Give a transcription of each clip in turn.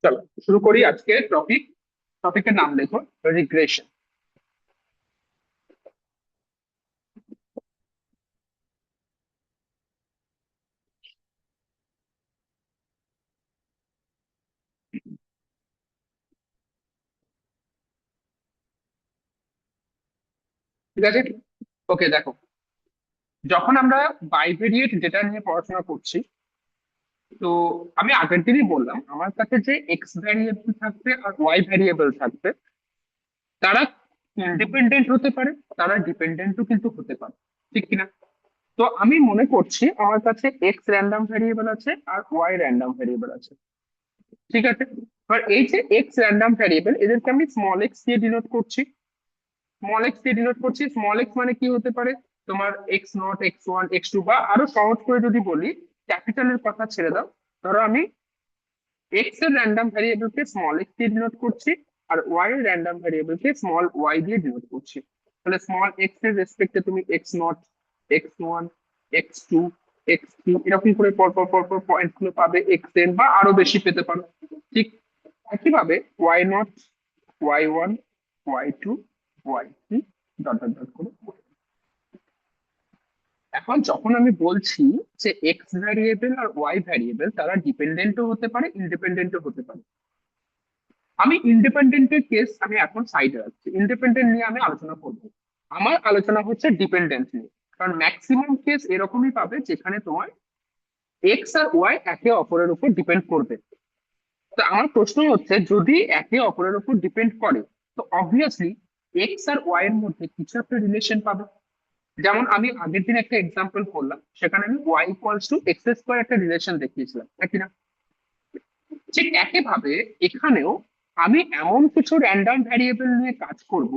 চলো শুরু করি আজকের টপিকের নাম লেখো রিগ্রেশন। ঠিক আছে, ওকে দেখো, যখন আমরা বাইভেরিয়েট ডেটা নিয়ে পড়াশোনা করছি, তো আমি আগের দিনই বললাম আমার কাছে যে এক্স ভ্যারিয়েবল থাকবে আর ওয়াই ভ্যারিয়েবল থাকবে, তারা ইন্ডিপেন্ডেন্ট হতে পারে, তারা ডিপেন্ডেন্টও কিন্তু হতে পারে, ঠিক কিনা? তো আমি মনে করছি আমার কাছে এক্স র্যান্ডম ভ্যারিয়েবল আছে আর ওয়াই র্যান্ডম ভ্যারিয়েবল আছে, ঠিক আছে। এবার এই যে এক্স র্যান্ডম ভ্যারিয়েবল, এদেরকে আমি স্মল এক্স দিয়ে ডিনোট করছি। স্মল এক্স মানে কি হতে পারে? তোমার এক্স নট, X1, X2, বা আরো সহজ করে যদি বলি, ক্যাপিটালের কথা ছেড়ে দাও। ধরো আমি এক্স এর র্যান্ডম ভ্যারিয়েবলকে স্মল এক্স দিয়ে ডিনোট করছি, আর ওয়াই এর র্যান্ডম ভ্যারিয়েবলকে স্মল ওয়াই দিয়ে ডিনোট করছি। তাহলে স্মল এক্স এর রেসপেক্টে তুমি x not, X1, X2, X3 এরকম করে পরপর পরপর পয়েন্ট গুলো পাবে, এক্স বা আরো বেশি পেতে পারো। ঠিক একইভাবে y nought, Y1, Y2, Y3, dot dot dot করে। এখন যখন আমি বলছি যে এক্স ভ্যারিয়েবল আর ওয়াই ভ্যারিয়েবল তারা ডিপেন্ডেন্টও হতে পারে, ইন্ডিপেন্ডেন্টও হতে পারে, আমি ইন্ডিপেন্ডেন্টের কেস আমি এখন সাইডে রাখছি, ইন্ডিপেন্ডেন্ট নিয়ে আমি আলোচনা করব। আমার আলোচনা হচ্ছে ডিপেন্ডেন্ট নিয়ে, কারণ ম্যাক্সিমাম কেস এরকমই পাবে যেখানে তোমার এক্স আর ওয়াই একে অপরের উপর ডিপেন্ড করবে। তো আমার প্রশ্ন হচ্ছে, যদি একে অপরের উপর ডিপেন্ড করে, তো অবভিয়াসলি এক্স আর ওয়াই এর মধ্যে কিছু একটা রিলেশন পাবে। যেমন আমি আগের দিন একটা এক্সাম্পল করলাম, সেখানে আমি y equals to x square একটা রিলেশন দেখিয়েছিলাম, তাই কিনা? ঠিক একইভাবে এখানেও আমি এমন কিছু র্যান্ডম ভ্যারিয়েবল নিয়ে কাজ করব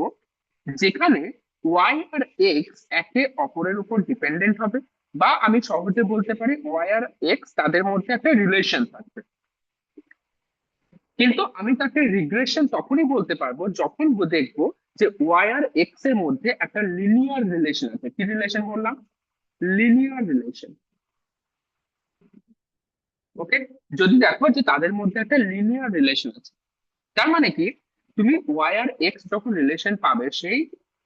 যেখানে ওয়াই আর এক্স একে অপরের উপর ডিপেন্ডেন্ট হবে, বা আমি সহজে বলতে পারি ওয়াই আর এক্স তাদের মধ্যে একটা রিলেশন থাকবে। কিন্তু আমি তাকে রিগ্রেশন তখনই বলতে পারবো যখন দেখবো যে ওয়াই আর এক্স এর মধ্যে একটা লিনিয়ার রিলেশন আছে। কি রিলেশন বললাম? Linear relation. ওকে, যদি দেখো যে তাদের মধ্যে একটা লিনিয়ার রিলেশন আছে, তার মানে কি, তুমি ওয়াই আর এক্স যখন রিলেশন পাবে, সেই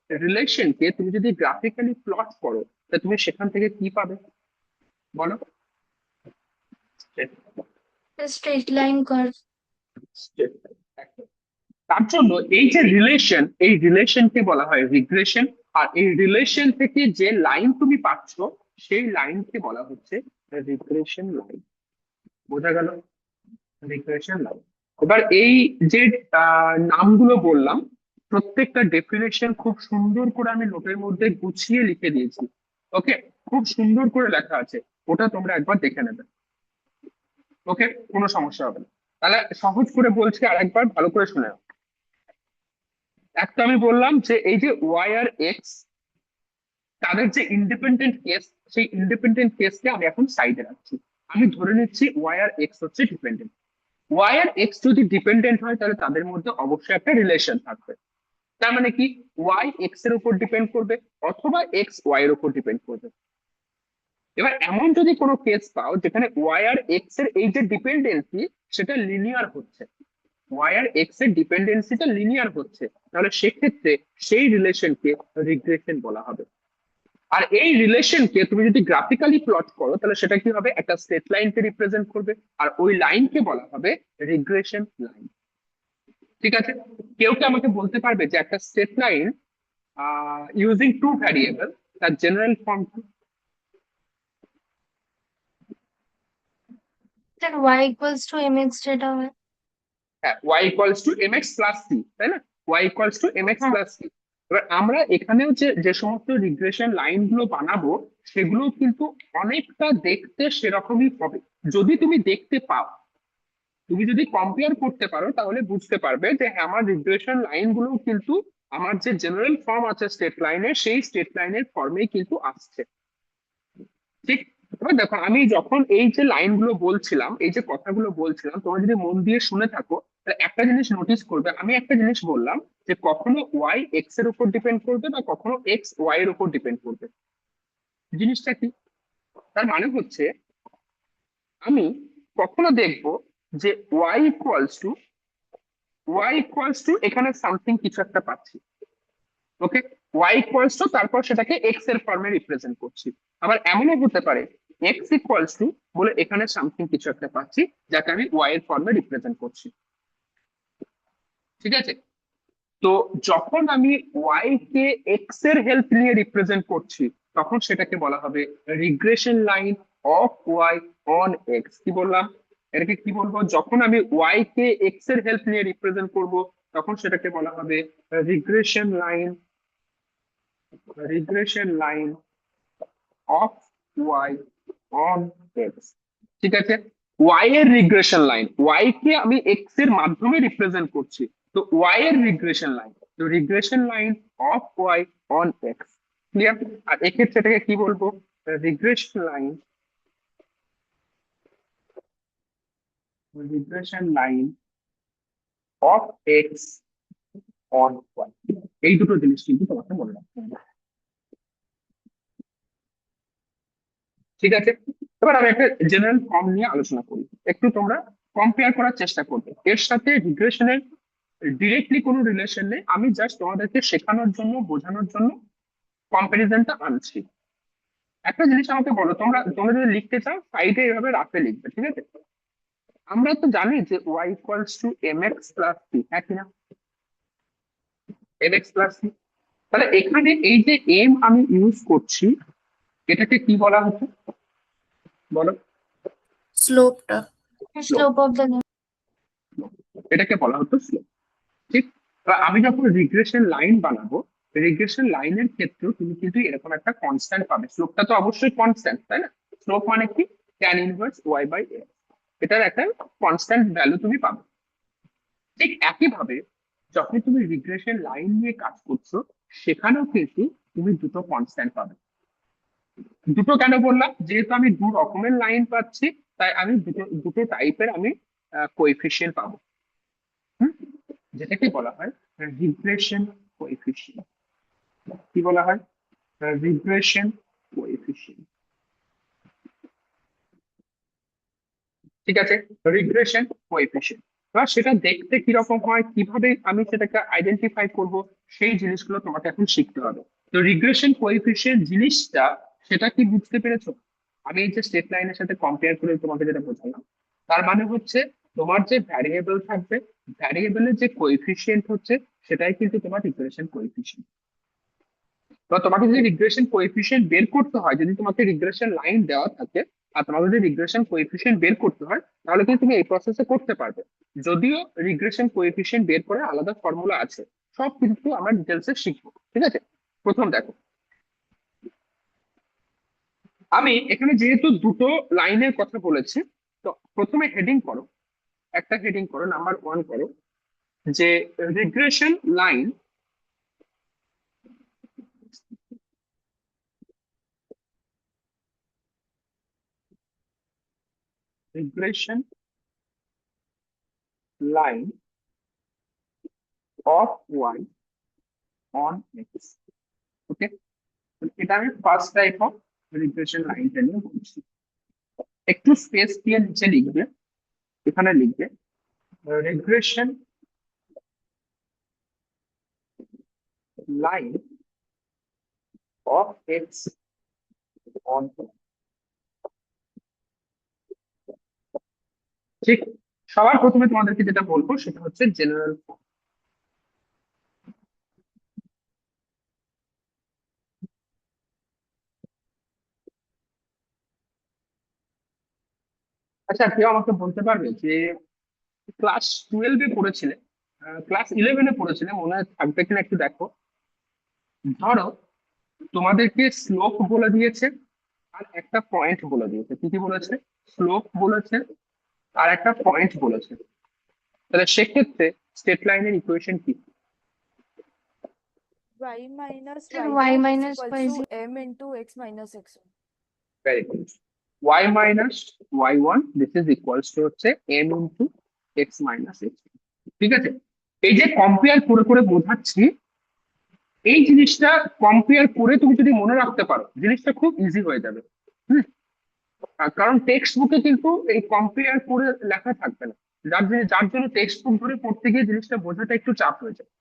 রিলেশনকে তুমি যদি গ্রাফিক্যালি প্লট করো, তা তুমি সেখান থেকে কি পাবে বলো? Straight line curve. তার জন্য এই যে রিলেশন, এই রিলেশনকে বলা হয় রিগ্রেশন। আর এই রিলেশন থেকে যে লাইন তুমি পাচ্ছ, সেই লাইনকে বলা হচ্ছে রিগ্রেশন লাইন। বোঝা গেল? Regression line. এবার এই যে নামগুলো বললাম, প্রত্যেকটা ডেফিনেশন খুব সুন্দর করে আমি নোটের মধ্যে গুছিয়ে লিখে দিয়েছি। ওকে, খুব সুন্দর করে লেখা আছে, ওটা তোমরা একবার দেখে নেবে। ওকে, কোনো সমস্যা হবে না। তাহলে সহজ করে বলছি, আর একবার ভালো করে শুনে নাও। একটা আমি বললাম যে এই যে ওয়াই আর এক্স, তাদের যে ইন্ডিপেন্ডেন্ট কেস, সেই ইন্ডিপেন্ডেন্ট কেসকে আমি এখন সাইডে রাখছি। আমি ধরে নিচ্ছি ওয়াই আর এক্স হচ্ছে ডিপেন্ডেন্ট। ওয়াই আর এক্স যদি ডিপেন্ডেন্ট হয়, তাহলে তাদের মধ্যে অবশ্যই একটা রিলেশন থাকবে। তার মানে কি, ওয়াই এক্স এর উপর ডিপেন্ড করবে, অথবা এক্স ওয়াই এর উপর ডিপেন্ড করবে। এবার এমন যদি কোনো কেস পাও যেখানে ওয়াই আর এক্স এর এই যে ডিপেন্ডেন্সি, সেটা লিনিয়ার হচ্ছে, ওয়াই আর এক্স এর ডিপেন্ডেন্সিটা লিনিয়ার হচ্ছে, তাহলে সেক্ষেত্রে সেই রিলেশনকে রিগ্রেশন বলা হবে। আর এই রিলেশনকে তুমি যদি গ্রাফিক্যালি প্লট করো, তাহলে সেটা কি হবে? একটা স্ট্রেট লাইনকে রিপ্রেজেন্ট করবে, আর ওই লাইনকে বলা হবে রিগ্রেশন লাইন। ঠিক আছে, কেউ কি আমাকে বলতে পারবে যে একটা straight line using two variable, তার general form? Then y equals to mx যেটা হয়। হ্যাঁ, y equals to m x plus c, তাই না? Y equals to m x হ্যাঁ। Plus c. এবার আমরা এখানেও যে যে সমস্ত রিগ্রেশন লাইন গুলো বানাবো, সেগুলো কিন্তু অনেকটা দেখতে সেরকমই হবে, যদি তুমি দেখতে পাও। তুমি যদি কম্পেয়ার করতে পারো, তাহলে বুঝতে পারবে যে হ্যাঁ, আমার রিগ্রেশন লাইন গুলো কিন্তু আমার যে জেনারেল ফর্ম আছে স্টেট লাইনের, সেই স্টেট লাইনের ফর্মেই কিন্তু আসছে। ঠিক। এবার দেখো, আমি যখন এই যে লাইনগুলো বলছিলাম, এই যে কথাগুলো বলছিলাম, তোমরা যদি মন দিয়ে শুনে থাকো, তাহলে একটা জিনিস নোটিস করবে। আমি একটা জিনিস বললাম যে কখনো ওয়াই এক্স এর উপর ডিপেন্ড করবে, বা কখনো এক্স ওয়াই এর উপর ডিপেন্ড করবে। জিনিসটা কি? তার মানে হচ্ছে, আমি কখনো দেখবো যে y ইকুয়ালস টু এখানে সামথিং কিছু একটা পাচ্ছি। ওকে, y ইকুয়ালস টু তারপর সেটাকে এক্স এর ফর্মে রিপ্রেজেন্ট করছি। আবার এমনও হতে পারে x ইকুয়ালস টু বলে এখানে সামথিং কিছু একটা পাচ্ছি যাকে আমি y এর ফর্মে রিপ্রেজেন্ট করছি। ঠিক আছে, তো যখন আমি y কে x এর হেল্প নিয়ে রিপ্রেজেন্ট করছি তখন সেটাকে বলা হবে regression line of y on x। কি বললাম, এটাকে কি বলবো, যখন আমি y কে x এর হেল্প নিয়ে রিপ্রেজেন্ট করব তখন সেটাকে বলা হবে regression line regression line of y on x। ঠিক আছে, y এর রিগ্রেশন লাইন, y কে আমি x এর মাধ্যমে রিপ্রেজেন্ট করছি, তো y এর রিগ্রেশন লাইন, তো regression line of y on x। Clear? আর এক্ষেত্রে এটাকে কি বলবো, regression line of x on y। এই দুটো জিনিস কিন্তু তোমাকে মনে রাখতে হবে। ঠিক আছে, এবার আমি একটা জেনারেল ফর্ম নিয়ে আলোচনা করি, একটু তোমরা কম্পেয়ার করার চেষ্টা করবে। এর সাথে রিগ্রেশনের ডিরেক্টলি কোনো রিলেশন নেই, আমি জাস্ট তোমাদেরকে শেখানোর জন্য বোঝানোর জন্য কম্পারিজনটা আনছি। একটা জিনিস আমাকে বলো, তোমরা তোমরা যদি লিখতে চাও সাইডে এভাবে রাফে লিখবে, ঠিক আছে? আমরা তো জানি যে y = mx + c, হ্যাঁ কিনা, mx + c। তাহলে এখানে এই যে এম আমি ইউজ করছি এটাকে কি বলা হচ্ছে বলো? স্লোপটা। Slope. Slope of the line. এটাকে বলা হতো স্লোপ। ঠিক, এবার আমি যখন রিগ্রেশন লাইন বানাবো, রিগ্রেশন লাইনের ক্ষেত্রেও তুমি কিন্তু এরকম একটা কনস্ট্যান্ট পাবে। স্লোপটা তো অবশ্যই কনস্ট্যান্ট, তাই না? স্লোপ মানে কি, tan−1 y/x, এটার একটা কনস্ট্যান্ট ভ্যালু তুমি পাবে। ঠিক একইভাবে যখন তুমি রিগ্রেশন লাইন নিয়ে কাজ করছো সেখানেও কিন্তু তুমি দুটো কনস্ট্যান্ট পাবে। দুটো কেন বললাম, যেহেতু আমি দু রকমের লাইন পাচ্ছি তাই আমি দুটো দুটো টাইপের আমি কোএফিসিয়েন্ট পাবো। হুম, যেটাকে বলা হয় রিগ্রেশন কোএফিসিয়েন্ট। কি বলা হয়, রিগ্রেশন কোএফিসিয়েন্ট। ঠিক আছে, রিগ্রেশন কোএফিসিয়েন্ট। এবার সেটা দেখতে কিরকম হয়, কিভাবে আমি সেটাকে আইডেন্টিফাই করব, সেই জিনিসগুলো তোমাকে এখন শিখতে হবে। তো রিগ্রেশন কোএফিসিয়েন্ট জিনিসটা সেটা কি বুঝতে পেরেছো? আমি এই যে স্ট্রেট লাইনের সাথে কম্পেয়ার করে তোমাকে যেটা বোঝালাম, তার মানে হচ্ছে তোমার যে ভ্যারিয়েবল থাকবে, ভ্যারিয়েবলের যে কোএফিসিয়েন্ট হচ্ছে সেটাই কিন্তু তোমার রিগ্রেশন কোএফিসিয়েন্ট। তো তোমাকে যদি রিগ্রেশন কোএফিসিয়েন্ট বের করতে হয়, যদি তোমাকে রিগ্রেশন লাইন দেওয়া থাকে আর তোমাকে যদি রিগ্রেশন কোএফিসিয়েন্ট বের করতে হয় তাহলে কিন্তু তুমি এই প্রসেসে করতে পারবে। যদিও রিগ্রেশন কোএফিসিয়েন্ট বের করার আলাদা ফর্মুলা আছে, সব কিন্তু আমরা ডিটেলসে শিখবো। ঠিক আছে, প্রথম দেখো, আমি এখানে যেহেতু দুটো লাইনের কথা বলেছি, তো প্রথমে হেডিং করো, একটা হেডিং করো, নাম্বার 1 করো, যে regression line regression line of y on x. Okay, এটা আমি ফার্স্ট টাইপ অফ রিগ্রেশন লাইনটা নিয়ে বলছি। একটু স্পেস দিয়ে নিচে লিখবে, এখানে লিখবে regression line of x on. ঠিক, সবার প্রথমে তোমাদেরকে যেটা বলবো সেটা হচ্ছে জেনারেল ফর্ম। আচ্ছা, কেউ আমাকে বলতে পারবে যে ক্লাস 12-এ পড়েছিলে, ক্লাস 11-এ পড়েছিলে, মনে হয় থাকবে কিনা একটু দেখো। ধরো তোমাদেরকে স্লোপ বলে দিয়েছে আর একটা পয়েন্ট বলে দিয়েছে। কি কি বলেছে? স্লোপ বলেছে আর একটা পয়েন্ট বলেছে। তাহলে সেক্ষেত্রে স্ট্রেট লাইনের ইকুয়েশন কি? y minus Sir, y1 y is minus equals y to zero. m into x minus x1. Very good. y-y1 this is equals to হচ্ছে m ইন্টু x-x। ঠিক আছে, এই যে কম্পেয়ার করে করে বোঝাচ্ছি, এই জিনিসটা কম্পেয়ার করে তুমি যদি মনে রাখতে পারো জিনিসটা খুব ইজি হয়ে যাবে। হুম, কারণ টেক্সট বুকে কিন্তু এই কম্পেয়ার করে লেখা থাকবে না, যার জন্য টেক্সট বুক ধরে পড়তে গিয়ে জিনিসটা বোঝাটা একটু চাপ হয়ে যায়।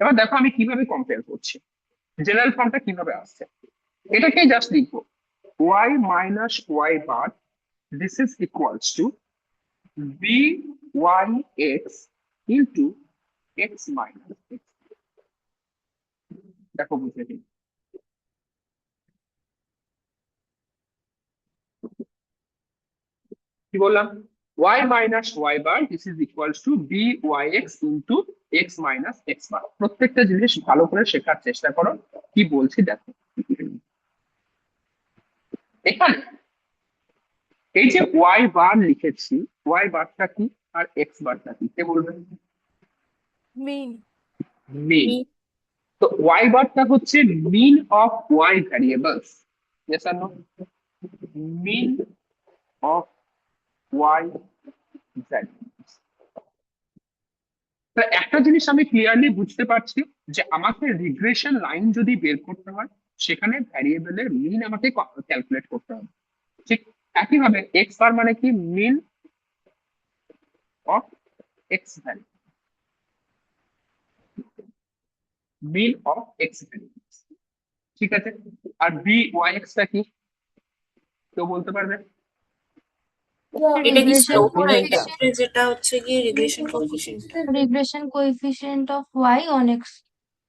এবার দেখো আমি কিভাবে কম্পেয়ার করছি, জেনারেল ফর্মটা কিভাবে আসছে। এটাকে জাস্ট লিখবো y minus y bar, this is equals to b y x into x minus x. দেখো বুঝে নিই, কি বললাম, y minus y bar this is equals to b y x into x minus x bar. প্রত্যেকটা জিনিস ভালো করে শেখার চেষ্টা করো, কি বলছি দেখো। এখানে এই যে ওয়াই বার লিখেছি, ওয়াই বারটা কি আর এক্স বারটা কি, কে বলবেন? Mean. মিন। তো ওয়াই বারটা হচ্ছে mean of y variables, yes আর no? Mean of y variables. তা একটা জিনিস আমি ক্লিয়ারলি বুঝতে পারছি যে আমাকে রিগ্রেশন লাইন যদি বের করতে হয়, সেখানে ভ্যারিয়েবলের মিন আমাকে ক্যালকুলেট করতে হবে। ঠিক একইভাবে এক্স বার মানে কি, mean of x value, mean of x value, ঠিক আছে। আর বি ওয়াই এক্স টা কি, কেউ বলতে পারবে? এটা কি Regression স্লোপ না, coefficient, এক্ষেত্রে যেটা হচ্ছে কি regression coefficient? regression coefficient of y on x.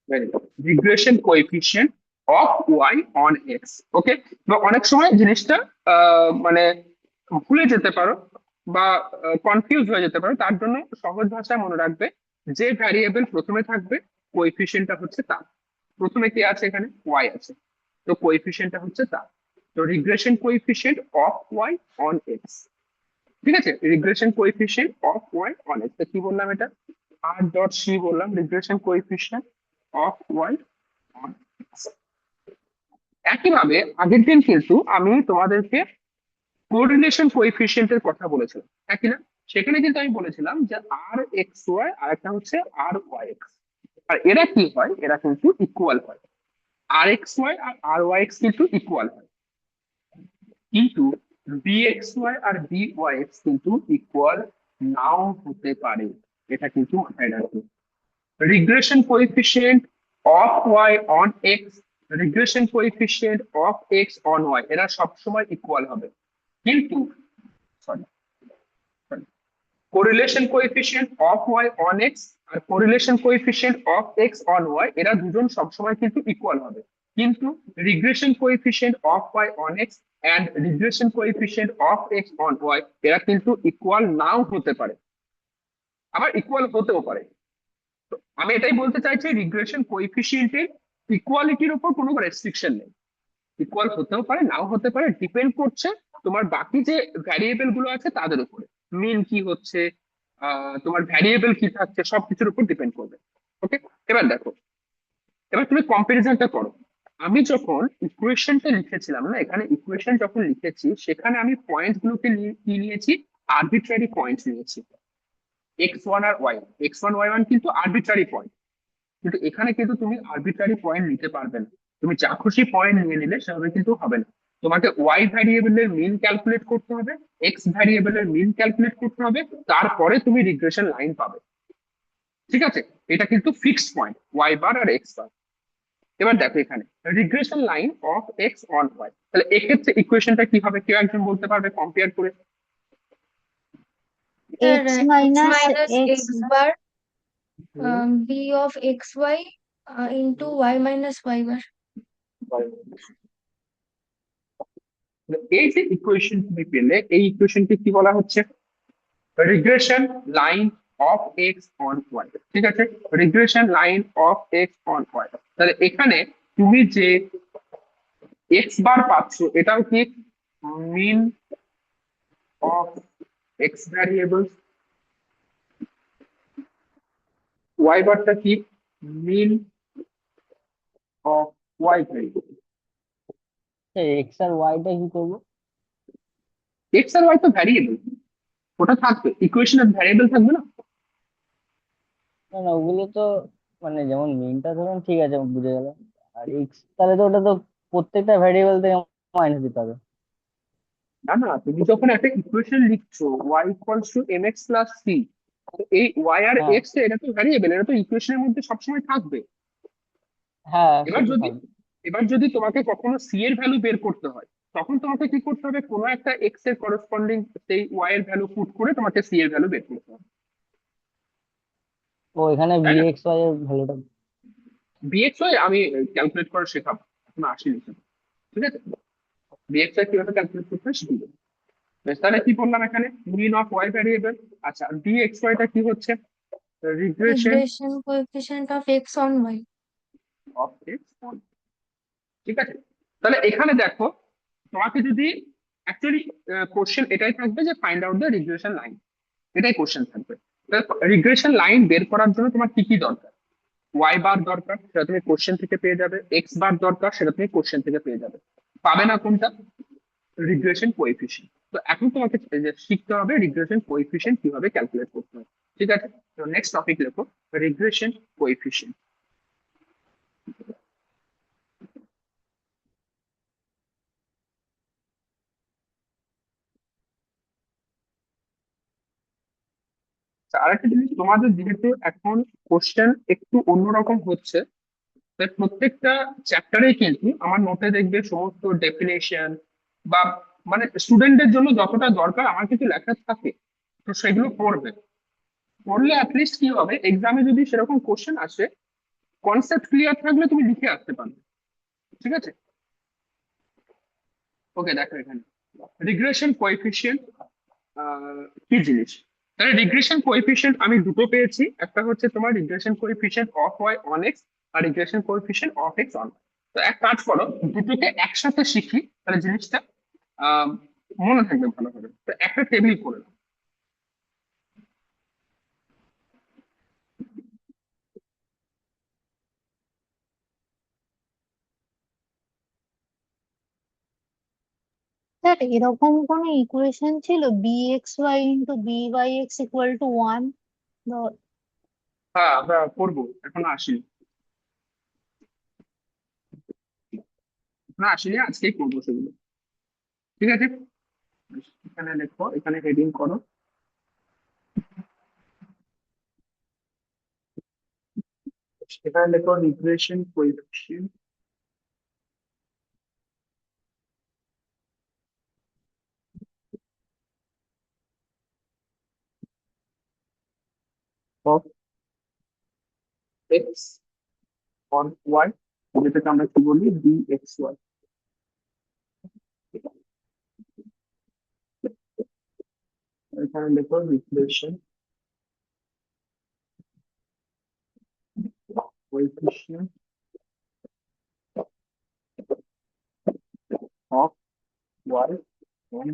Very good, regression coefficient of y on x. Okay, বা অনেক সময় জিনিসটা মানে ভুলে যেতে পারো বা কনফিউজ হয়ে যেতে পারো, তার জন্য সহজ ভাষায় মনে রাখবে যে ভ্যারিয়েবল প্রথমে থাকবে কোএফিসিয়েন্টটা হচ্ছে তার। প্রথমে কি আছে, এখানে ওয়াই আছে, তো কোএফিসিয়েন্টটা হচ্ছে তার। তো regression coefficient of y on x, ঠিক আছে, regression coefficient of y on x. কি বললাম এটা, আর ডট সি বললাম, regression coefficient of y on x. একইভাবে আগের দিন কিন্তু আমি তোমাদেরকে কোরিলেশন কোএফিসিয়েন্টের কথা বলেছিলাম, হ্যাঁ কিনা? সেখানে কিন্তু আমি বলেছিলাম যে আর এক্স ওয়াই আর একটা হচ্ছে আর ওয়াই এক্স, আর এরা কি হয়, এরা কিন্তু ইকুয়াল হয়। আর এক্স ওয়াই আর ওয়াই এক্স কিন্তু ইকুয়াল হয়, কিন্তু বি এক্স ওয়াই আর বি ওয়াই এক্স কিন্তু ইকুয়াল নাও হতে পারে। এটা কিন্তু মাথায় রাখবে। Regression coefficient of y on x, regression coefficient of x on y, এরা সবসময় ইকুয়াল হবে, কিন্তু sorry, correlation coefficient of y on x আর correlation coefficient of x on y, এরা দুজন সবসময় কিন্তু ইকুয়াল হবে, কিন্তু regression coefficient of y on x and regression coefficient of x on y, এরা কিন্তু ইকুয়াল নাও হতে পারে, আবার ইকুয়াল হতেও পারে। তো আমি এটাই বলতে চাইছি, রিগ্রেশন কোএফিসিয়েন্টের ইকুয়ালিটির উপর কোনো রেস্ট্রিকশন নেই, ইকুয়াল হতেও পারে নাও হতে পারে, ডিপেন্ড করছে তোমার বাকি যে ভ্যারিয়েবল গুলো আছে তাদের উপরে, মিন কি হচ্ছে, তোমার ভ্যারিয়েবল কি থাকছে, সবকিছুর উপর ডিপেন্ড করবে। ওকে, এবার দেখো, এবার তুমি কম্পারিজনটা করো। আমি যখন ইকুয়েশনটা লিখেছিলাম না, এখানে ইকুয়েশন যখন লিখেছি সেখানে আমি পয়েন্ট গুলোকে কি নিয়েছি, আরবিট্রারি পয়েন্ট নিয়েছি, এক্স ওয়ান আর y, x one y one কিন্তু আরবিট্রারি পয়েন্ট, কিন্তু এখানে কিন্তু তুমি আরবিট্রারি পয়েন্ট নিতে পারবে না, তুমি যা খুশি পয়েন্ট নিয়ে নিলে সেভাবে কিন্তু হবে না। তোমাকে ওয়াই ভ্যারিয়েবলের মিন ক্যালকুলেট করতে হবে, এক্স ভ্যারিয়েবলের মিন ক্যালকুলেট করতে হবে, তারপরে তুমি রিগ্রেশন লাইন পাবে, ঠিক আছে? এটা কিন্তু ফিক্সড পয়েন্ট, ওয়াই বার আর এক্স বার। এবার দেখো এখানে regression line of x on y, তাহলে এক্ষেত্রে ইকুয়েশনটা কি হবে, কেউ একজন বলতে পারবে কম্পেয়ার করে? Sir, x x minus minus x x bar b of xy into y minus y bar. এই যে ইকুয়েশন তুমি পেলে, এই ইকুয়েশনকে কি বলা হচ্ছে, regression line of x on y, ঠিক আছে, regression line of x on y. তাহলে এখানে তুমি যে এক্স বার পাচ্ছ, এটাও কি mean of x variable, y বারটা কি mean of y variable. X আর ওয়াইটা কি করবো? এক্স আর ওয়াই তো ভ্যারিয়েবল, ওটা থাকবে, ইকুয়েশনের ভ্যারিয়েবল থাকবে না? না না, ওগুলো তো মানে যেমন মিনটা ধরুন ঠিক আছে বুঝে গেল, আর এক্স তাহলে তো ওটা তো প্রত্যেকটা ভ্যারিয়েবল থেকে মাইনাস দিতে হবে। না না, তুমি যখন একটা ইকুয়েশন লিখছো y equals to mx plus c, তো এই ওয়াই আর হ্যাঁ এক্স এটা তো ভ্যারিয়েবল, এটা তো ইকুয়েশনের মধ্যে সবসময় থাকবে। হ্যাঁ, সে এবার তো যদি থাকবে। তোমাকে কখনো সি এর ভ্যালু বের করতে হয়, তখন তোমাকে কি করতে হবে, কোনো একটা এক্স এর করসপন্ডিং সেই ওয়াই এর ভ্যালু পুট করে তোমাকে সি এর ভ্যালু বের করতে হবে, ও এখানে তাই ভি না? এক্স ওয়াই এর ভ্যালুটা। বিএক্স ওয়াই আমি ক্যালকুলেট করা শেখাবো, এখনো আসেনি সেটা। ঠিক আছে, বিএক্স ওয়াই কিভাবে ক্যালকুলেট করতে হয় শিখে দেবো। বেশ, তাহলে কি বললাম এখানে, মিন অফ ওয়াই ভ্যারিয়েবল। আচ্ছা, ডিএক্স ওয়াইটা কি হচ্ছে, regression Regression coefficient of x on y. Of x. ঠিক আছে, তাহলে এখানে দেখো, তোমাকে যদি অ্যাকচুয়ালি কোশ্চেন এটাই থাকবে যে find out the regression line, এটাই কোশ্চেন থাকবে। রিগ্রেশন লাইন বের করার জন্য তোমার কি কি দরকার, ওয়াই বার দরকার, সেটা তুমি কোশ্চেন থেকে পেয়ে যাবে, এক্স বার দরকার, সেটা তুমি কোশ্চেন থেকে পেয়ে যাবে। পাবে না কোনটা, রিগ্রেশন কোএফিসিয়েন্ট। তো এখন তোমাকে যে শিখতে হবে রিগ্রেশন কোএফিসিয়েন্ট কিভাবে ক্যালকুলেট করতে হয়। ঠিক আছে, তো নেক্সট টপিক লেখো, রিগ্রেশন কোএফিসিয়েন্ট। আরেকটা জিনিস, তোমাদের যেহেতু এখন কোশ্চেন একটু অন্যরকম হচ্ছে, তাই প্রত্যেকটা চ্যাপ্টারে কিন্তু আমার নোটে দেখবে সমস্ত ডেফিনেশন বা মানে স্টুডেন্টদের জন্য যতটা দরকার আমার কিছু লেখা থাকে, তো সেগুলো পড়বে। পড়লে অ্যাটলিস্ট কি হবে, এক্সামে যদি সেরকম কোশ্চেন আসে, কনসেপ্ট ক্লিয়ার থাকলে তুমি লিখে আসতে পারবে। ঠিক আছে, ওকে দেখো এখানে রিগ্রেশন কোএফিসিয়েন্ট কি জিনিস। তাহলে রিগ্রেশন কোএফিসিয়েন্ট আমি দুটো পেয়েছি, একটা হচ্ছে তোমার regression coefficient of y on x, আর regression coefficient of x on. তো এক কাজ করো, দুটোকে একসাথে শিখি, তাহলে জিনিসটা আহ, মনে থাকবে ভালোভাবে। তো একটা টেবিল করে নাও। স্যার এরকম কোনো ইকুয়েশন ছিল b x y into b y x equal to one? হ্যাঁ, আমরা করবো, এখনো আসিনি, এখনো আসিনি, আজকেই করবো সেগুলো। ঠিক আছে, এখানে দেখো, এখানে হেডিং করো, এখানে দেখো regression coefficient of x on y, যেটাকে আমরা কি বলি, বি এক্স ওয়াই। এখানে দেখো regression coefficient of y on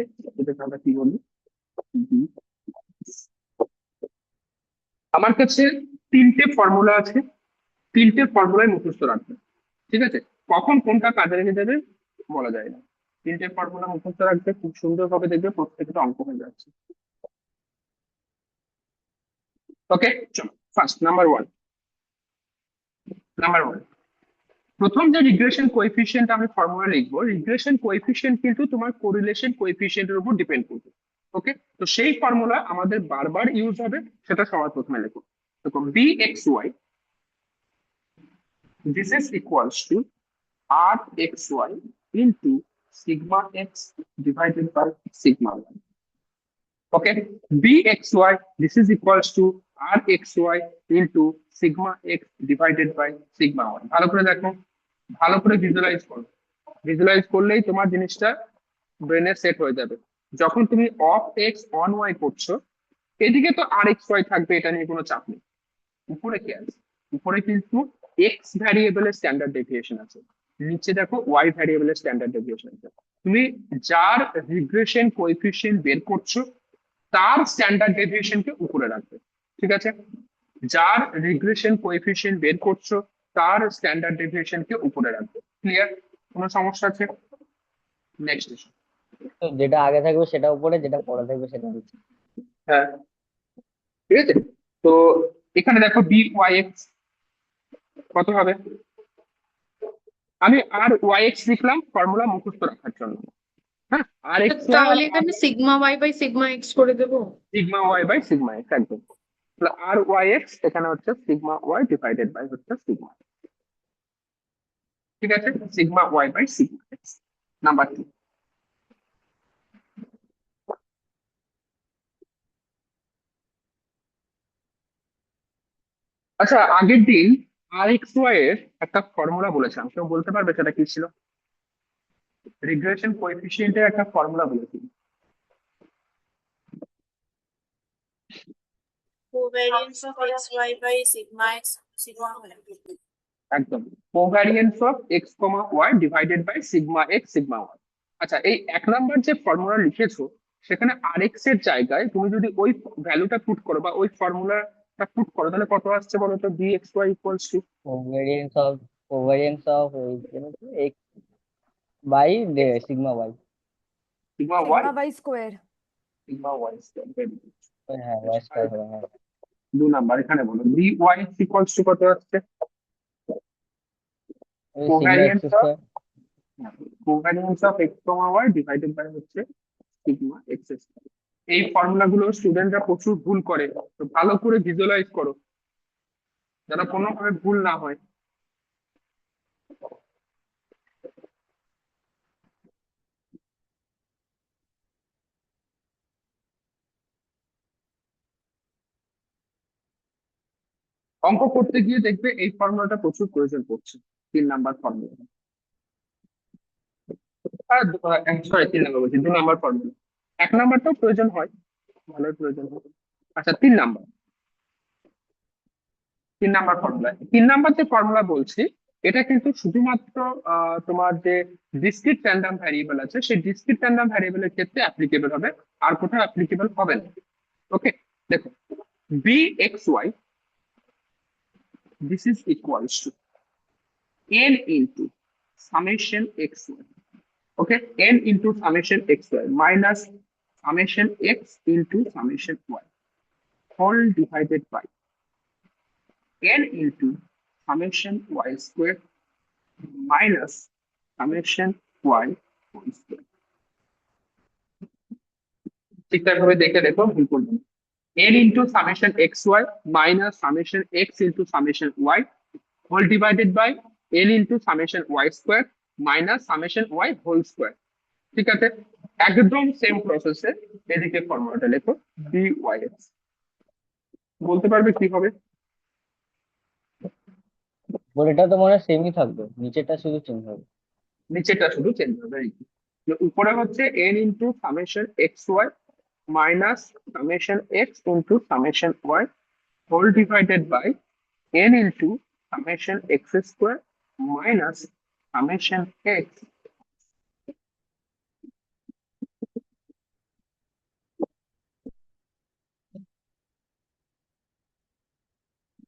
x, যেটাকে আমরা কি বলি, বি। আমার কাছে তিনটে ফর্মুলা আছে, তিনটে ফর্মুলায় মুখস্থ রাখবে। ঠিক আছে, কখন কোনটা কাজে লেগে যাবে বলা যায় না। তিনটে ফর্মুলা মুখস্থ রাখবে, খুব সুন্দরভাবে দেখবে প্রত্যেকটা অঙ্ক হয়ে যাচ্ছে। ওকে, চলো ফার্স্ট নাম্বার ওয়ান। প্রথম যে রিগ্রেশন কোএফিসিয়েন্ট আমি ফর্মুলা লিখবো, রিগ্রেশন কোএফিসিয়েন্ট কিন্তু তোমার কোরিলেশন কোএফিসিয়েন্টের উপর ডিপেন্ড করবে। ওকে, তো সেই ফর্মুলা আমাদের বারবার ইউজ হবে, সেটা সবার প্রথমে লিখো। দেখো b x y, this is equals to rxy into sigma x divided by sigma y. Okay, bxy, this is equals to rxy into sigma x divided by sigma y. ভালো করে দেখো, ভালো করে ভিজুয়ালাইজ করো, ভিজুয়ালাইজ করলেই তোমার জিনিসটা ব্রেনে সেট হয়ে যাবে। যখন তুমি অফ এক্স অন ওয়াই করছো, এদিকে তো আর এক্স ওয়াই থাকবে, এটা নিয়ে কোনো চাপ নেই। উপরে কি আছে, উপরে কিন্তু এক্স ভ্যারিয়েবলের স্ট্যান্ডার্ড ডেভিয়েশন আছে, নিচে দেখো ওয়াই ভ্যারিয়েবলের স্ট্যান্ডার্ড ডেভিয়েশন আছে। তুমি যার রিগ্রেশন কোএফিসিয়েন্ট বের করছো, তার স্ট্যান্ডার্ড ডেভিয়েশনকে উপরে রাখবে। ঠিক আছে, যার রিগ্রেশন কোএফিসিয়েন্ট বের করছো, তার স্ট্যান্ডার্ড ডেভিয়েশনকে উপরে রাখবে। ক্লিয়ার, কোনো সমস্যা আছে? নেক্সট। তো যেটা আগে থাকবে সেটা উপরে, যেটা পরে থাকবে সেটা নিচে। হ্যাঁ, ঠিক আছে, তো এখানে দেখো বি ওয়াই এক্স কত হবে, আমি আর ওয়াই এক্স লিখলাম ফর্মুলা মুখস্থ রাখার জন্য। হ্যাঁ, আর এক্স তাহলে এখানে sigma y by sigma x করে দেবো। Sigma y by sigma x, একদম। আর ওয়াই এক্স এখানে হচ্ছে সিগমা ওয়াই ডিভাইডেড বাই হচ্ছে সিগমা, ঠিক আছে, sigma y by sigma x. Number 2। আচ্ছা, আগের দিন আর এক্স ওয়াই এর একটা ফর্মুলা বলেছিলাম, কেউ বলতে পারবে সেটা কি ছিল? রিগ্রেশন কোএফিসিয়েন্টের একটা ফর্মুলা বলেছি। Covariance of xy by sigma x sigma y. একদম, covariance of x comma y divided by sigma x sigma y. আচ্ছা, এই 1 নাম্বার যে ফর্মুলা লিখেছো, সেখানে আর এক্স এর জায়গায় তুমি যদি ওই ভ্যালুটা পুট করো বা ওই ফর্মুলাটা পুট করো, তাহলে কত আসছে বলো তো? B x y equals to covariance of x by sigma y. Sigma y, Sigma by square. Sigma y square. হ্যাঁ ওয়াই স্কয়ার হবে, হ্যাঁ। 2 নাম্বার এখানে বলো বি ওয়াই ইকুয়ালস টু কত আসছে? ওই sigma x covariance of square. X comma y divided by হচ্ছে sigma x square. এই ফর্মুলা গুলো স্টুডেন্টরা প্রচুর ভুল করে, তো ভালো করে ভিজুয়ালাইজ করো যেন কোনোভাবে ভুল না হয়। অঙ্ক করতে গিয়ে দেখবে এই ফর্মুলাটা প্রচুর প্রয়োজন পড়ছে, 3 নাম্বার ফর্মুলা। আর সরি, 3 নাম্বার বলছি, 2 নাম্বার ফর্মুলা। 1 নাম্বারটাও প্রয়োজন হয়, ভালোই প্রয়োজন হয়। আচ্ছা, 3 নাম্বার, 3 নাম্বার ফর্মুলা, 3 নাম্বার যে ফর্মুলা বলছি, এটা কিন্তু শুধুমাত্র তোমার যে ডিসক্রিট র্যান্ডম ভ্যারিয়েবল আছে, সেই ডিসক্রিট র্যান্ডম ভ্যারিয়েবলের ক্ষেত্রে অ্যাপ্লিকেবল হবে, আর কোথাও অ্যাপ্লিকেবল হবে না। ওকে, দেখো, b x y, this is equals to n into summation xy. Okay, n into summation xy minus summation x into summation y whole divided by n into summation y square minus summation y whole square. ঠিকঠাক ভাবে দেখে দেখো, ভুল করবে না। n into summation xy minus summation x into summation y whole divided by n into summation y square minus summation y whole square. ঠিক আছে, একদম সেম প্রসেসে এদিকে ফর্মুলাটা লেখো, বি ওয়াই এক্স। বলতে পারবে কি হবে? এটা তো মনে হয় সেমই থাকবে, নিচেরটা শুধু চেঞ্জ হবে। নিচেটা শুধু চেঞ্জ হবে, এই কি? যে উপরে হচ্ছে n into summation x y minus summation x into summation y whole divided by n into summation x square minus summation x.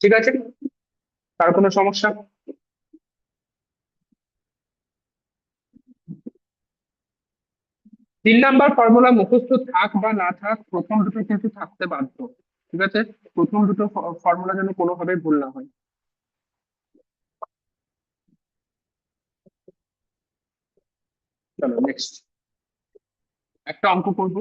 ঠিক আছে, তার কোনো সমস্যা? 3 নাম্বার ফর্মুলা মুখস্থ থাক বা না থাক, প্রথম দুটো কিন্তু থাকতে বাধ্য। ঠিক আছে, প্রথম দুটো ফর্মুলা যেন কোনোভাবে ভুল না হয়। চলো নেক্সট একটা অঙ্ক করব,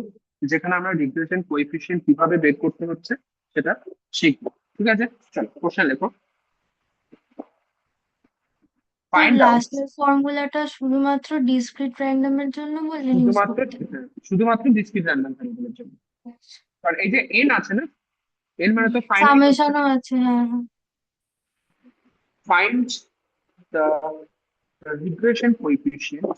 যেখানে আমরা রিগ্রেশন কোএফিসিয়েন্ট কিভাবে বের করতে হচ্ছে সেটা শিখবো। ঠিক আছে, চলো কোশ্চেন লেখো। ফাইন্ড আউট, লাস্টের ফর্মুলাটা শুধুমাত্র ডিসক্রিট র্যান্ডমের জন্য বললেন ইউজ শুধুমাত্র করতে? শুধুমাত্র ডিসক্রিট র্যান্ডম ভ্যারিয়েবলের জন্য। কারণ এই যে এন আছে না, এন মানে তো ফাইনাইট হচ্ছে। সামেশনও আছে, হ্যাঁ হ্যাঁ। Find the regression coefficient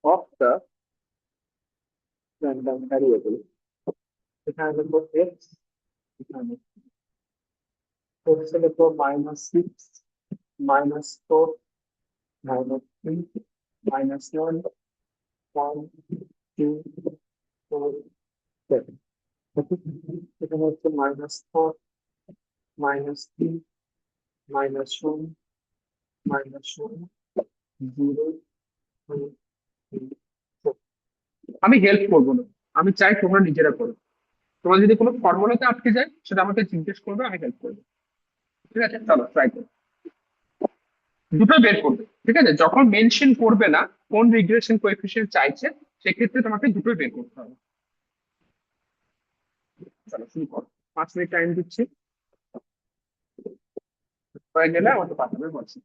of the random variable. এখানে লিখবো x, এখানে x এ লিখবো -6, -4, -3, -1, 1, 2, 4, 7. এখানে হচ্ছে -4, -3, -1, -1, 0, 2, 3, 4. আমি হেল্প করবো না, আমি চাই তোমরা নিজেরা করো। তোমার যদি কোনো ফর্মুলাতে আটকে যায় সেটা আমাকে জিজ্ঞেস করবে, আমি হেল্প করবো। ঠিক আছে, চলো ট্রাই করো। দুটো বের করবে, ঠিক আছে? যখন মেনশন করবে না কোন রিগ্রেশন কোএফিসিয়েন্ট চাইছে, সেক্ষেত্রে তোমাকে দুটোই বের করতে হবে। চলো শুরু করো, 5 মিনিট টাইম দিচ্ছি, হয়ে গেলে আমাকে পাঠাবে বলছি।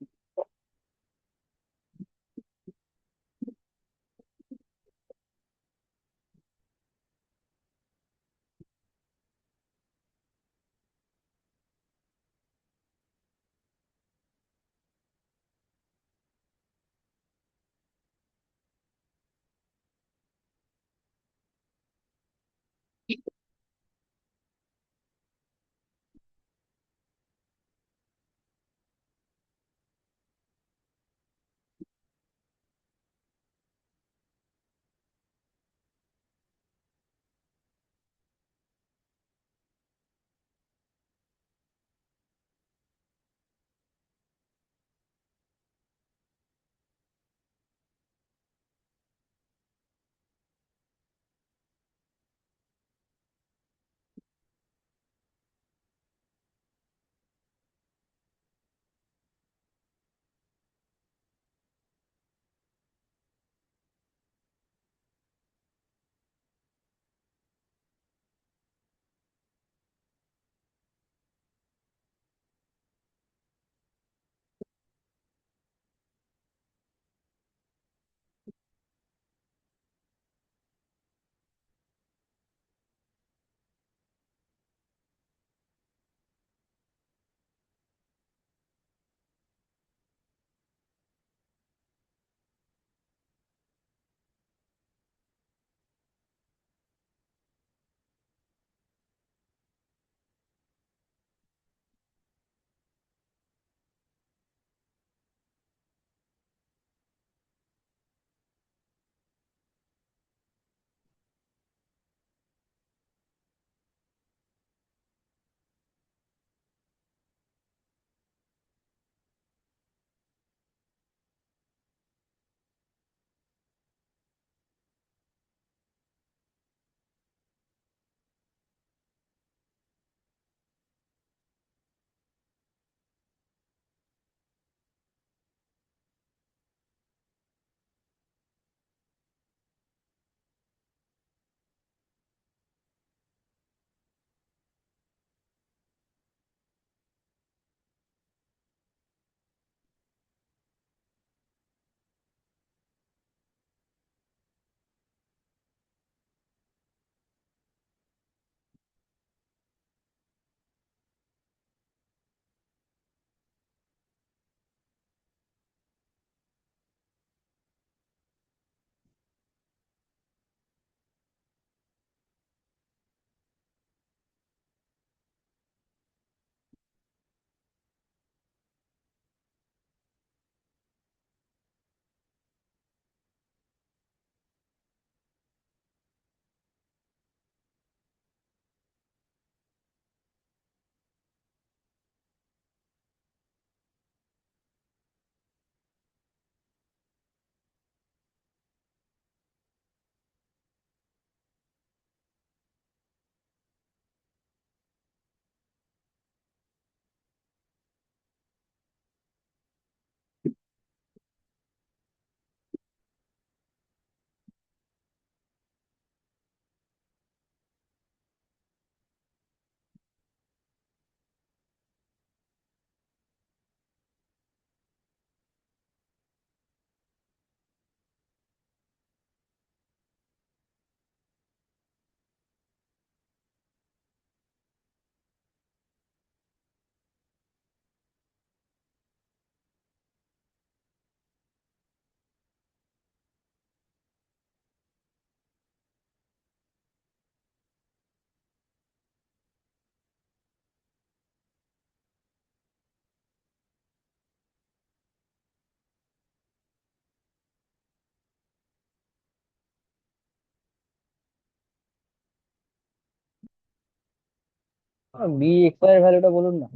বি এক্স ওয়াই এর ভ্যালুটা বলুন না,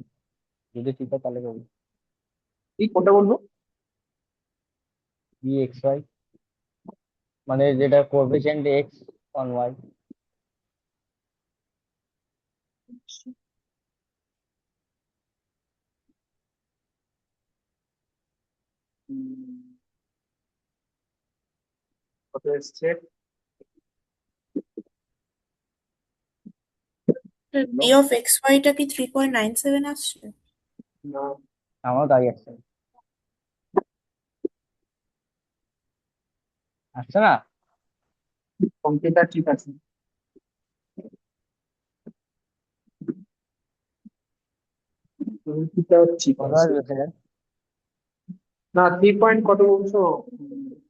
যদি ঠিক হয় তাহলে বলুন। এই কোনটা বলবো? বি এক্স ওয়াই মানে যেটা কোএফিসিয়েন্ট এক্স অন ওয়াই। আসছে। কত এসছে? B of xy টা কি 3.97 আসছে? না, আমারও তাই আসছে, আসছে না? কম্পিউটার ঠিক আছে। কম্পিউটার ঠিক কত আছে। আসবে স্যার? না, 3 পয়েন্ট কত বলছো?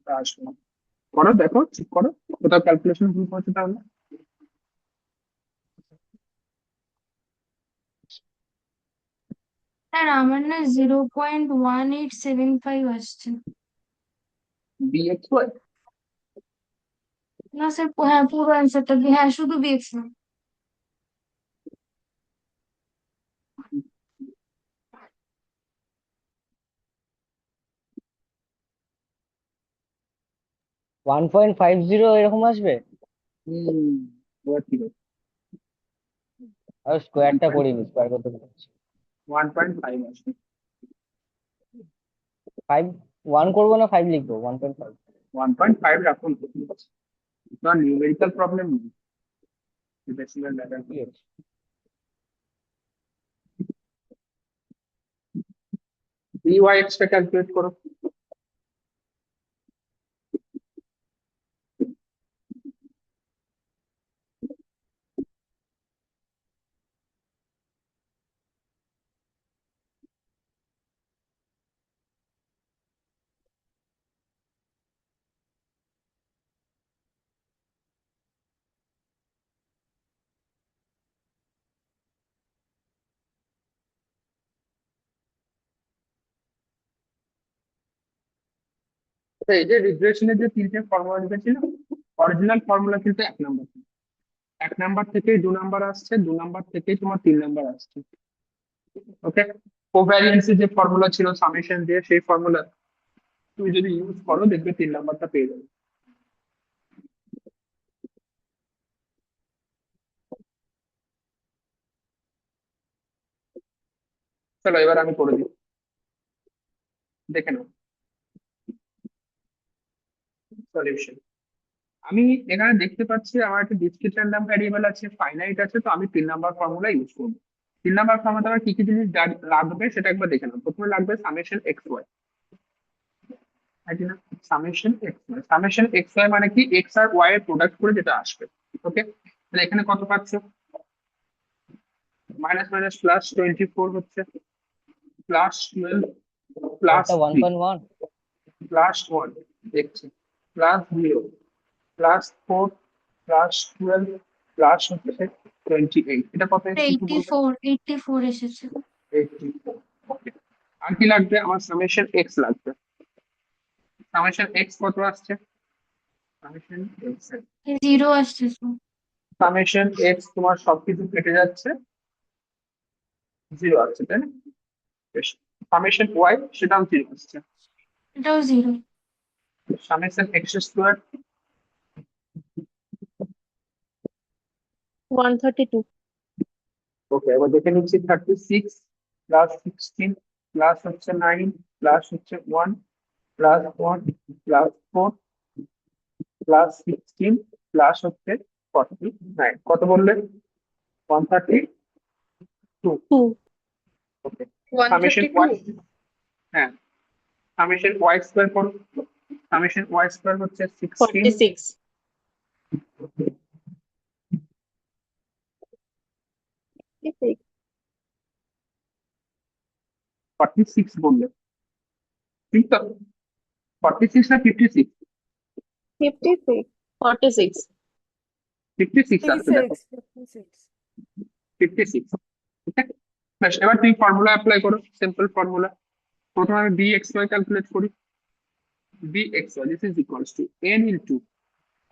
তা আসবে না। করো, দেখো, ঠিক করো। কোথাও ক্যালকুলেশন ভুল করছে তাহলে। স্যার আমার না 0.1875 আসছে। BXY না স্যার, হ্যাঁ পুরো অ্যান্সারটা, হ্যাঁ শুধু বিএক্স না। 1.50 এরকম আসবে? এবার ঠিক আছে। আর স্কোয়ারটা করিনি, স্কোয়ার করতে বলেছি। 1.5 আসবে। 5, 1 করবো না 5 লিখবো? 1.5। 1.5 রাখুন, ঠিক আছে। না, নিউমেরিক্যাল প্রবলেম নেই, ডেসিমাল লেভেল। ঠিক আছে। BYX টা ক্যালকুলেট করো। আচ্ছা, এই যে রিগ্রেশনের যে 3টে ফর্মুলা লিখেছিল, অরিজিনাল ফর্মুলা কিন্তু 1 নাম্বার। 1 নাম্বার থেকেই 2 নাম্বার আসছে, 2 নাম্বার থেকেই তোমার 3 নাম্বার আসছে। ওকে, কোভ্যারিয়েন্সের যে ফর্মুলা ছিল সামেশন দিয়ে, সেই ফর্মুলা তুমি যদি ইউজ করো দেখবে 3 নাম্বারটা পেয়ে যাবে। চলো এবার আমি করে দিই, দেখে নাও সলিউশন। আমি এখানে দেখতে পাচ্ছি আমার একটা ডিসক্রিট র্যান্ডম ভ্যারিয়েবল আছে, ফাইনাইট আছে, তো আমি 3 নাম্বার ফর্মুলা ইউজ করবো। 3 নাম্বার ফর্মুলা আমার কি কি জিনিস লাগবে সেটা একবার দেখে নাও। প্রথমে লাগবে summation x y, summation x y মানে কি, এক্স আর ওয়াই এর প্রোডাক্ট করে যেটা আসবে। ওকে, তাহলে এখানে কত পাচ্ছ? মাইনাস মাইনাস প্লাস 24 হচ্ছে, প্লাস 12, প্লাস এটা 3, 1.1। প্লাস 1 দেখছি, প্লাস 0, প্লাস 4, প্লাস 12, প্লাস হচ্ছে 28। এটা কত এসেছে একটু বলবে? 84 এসেছে। 84। ওকে, আর কি লাগবে? আমার সামেশন এক্স লাগবে। সামেশন এক্স কত আসছে? সামেশন এক্স, 0 আসছে তো। সামেশন এক্স তোমার সবকিছু কেটে যাচ্ছে, 0 আসছে, তাই না? বেশ। সামেশন ওয়াই সেটাও 0 আসছে। এটাও 0। Summation x square 132। ওকে, এবার দেখে নিচ্ছি 36 প্লাস 16 প্লাস হচ্ছে 9 প্লাস হচ্ছে 1 প্লাস 1 প্লাস 4 প্লাস 16 প্লাস হচ্ছে 49। কত বললে? 132। 2। ওকে, সামেশন 132। ওয়াই, হ্যাঁ, সামেশন ওয়াই স্কোয়ার করো। সামেশন ওয়াই স্কোয়ার হচ্ছে 16 46। 46 বললে, ঠিক তো? 46 না 56? 56। 46। 56 আসছে, দেখো 56। ঠিক আছে, বেশ। এবার তুমি ফর্মুলা অ্যাপ্লাই করো, সিম্পল ফর্মুলা। প্রথমে আমি বি এক্স ওয়াই ক্যালকুলেট করি। B x y this is equals to n into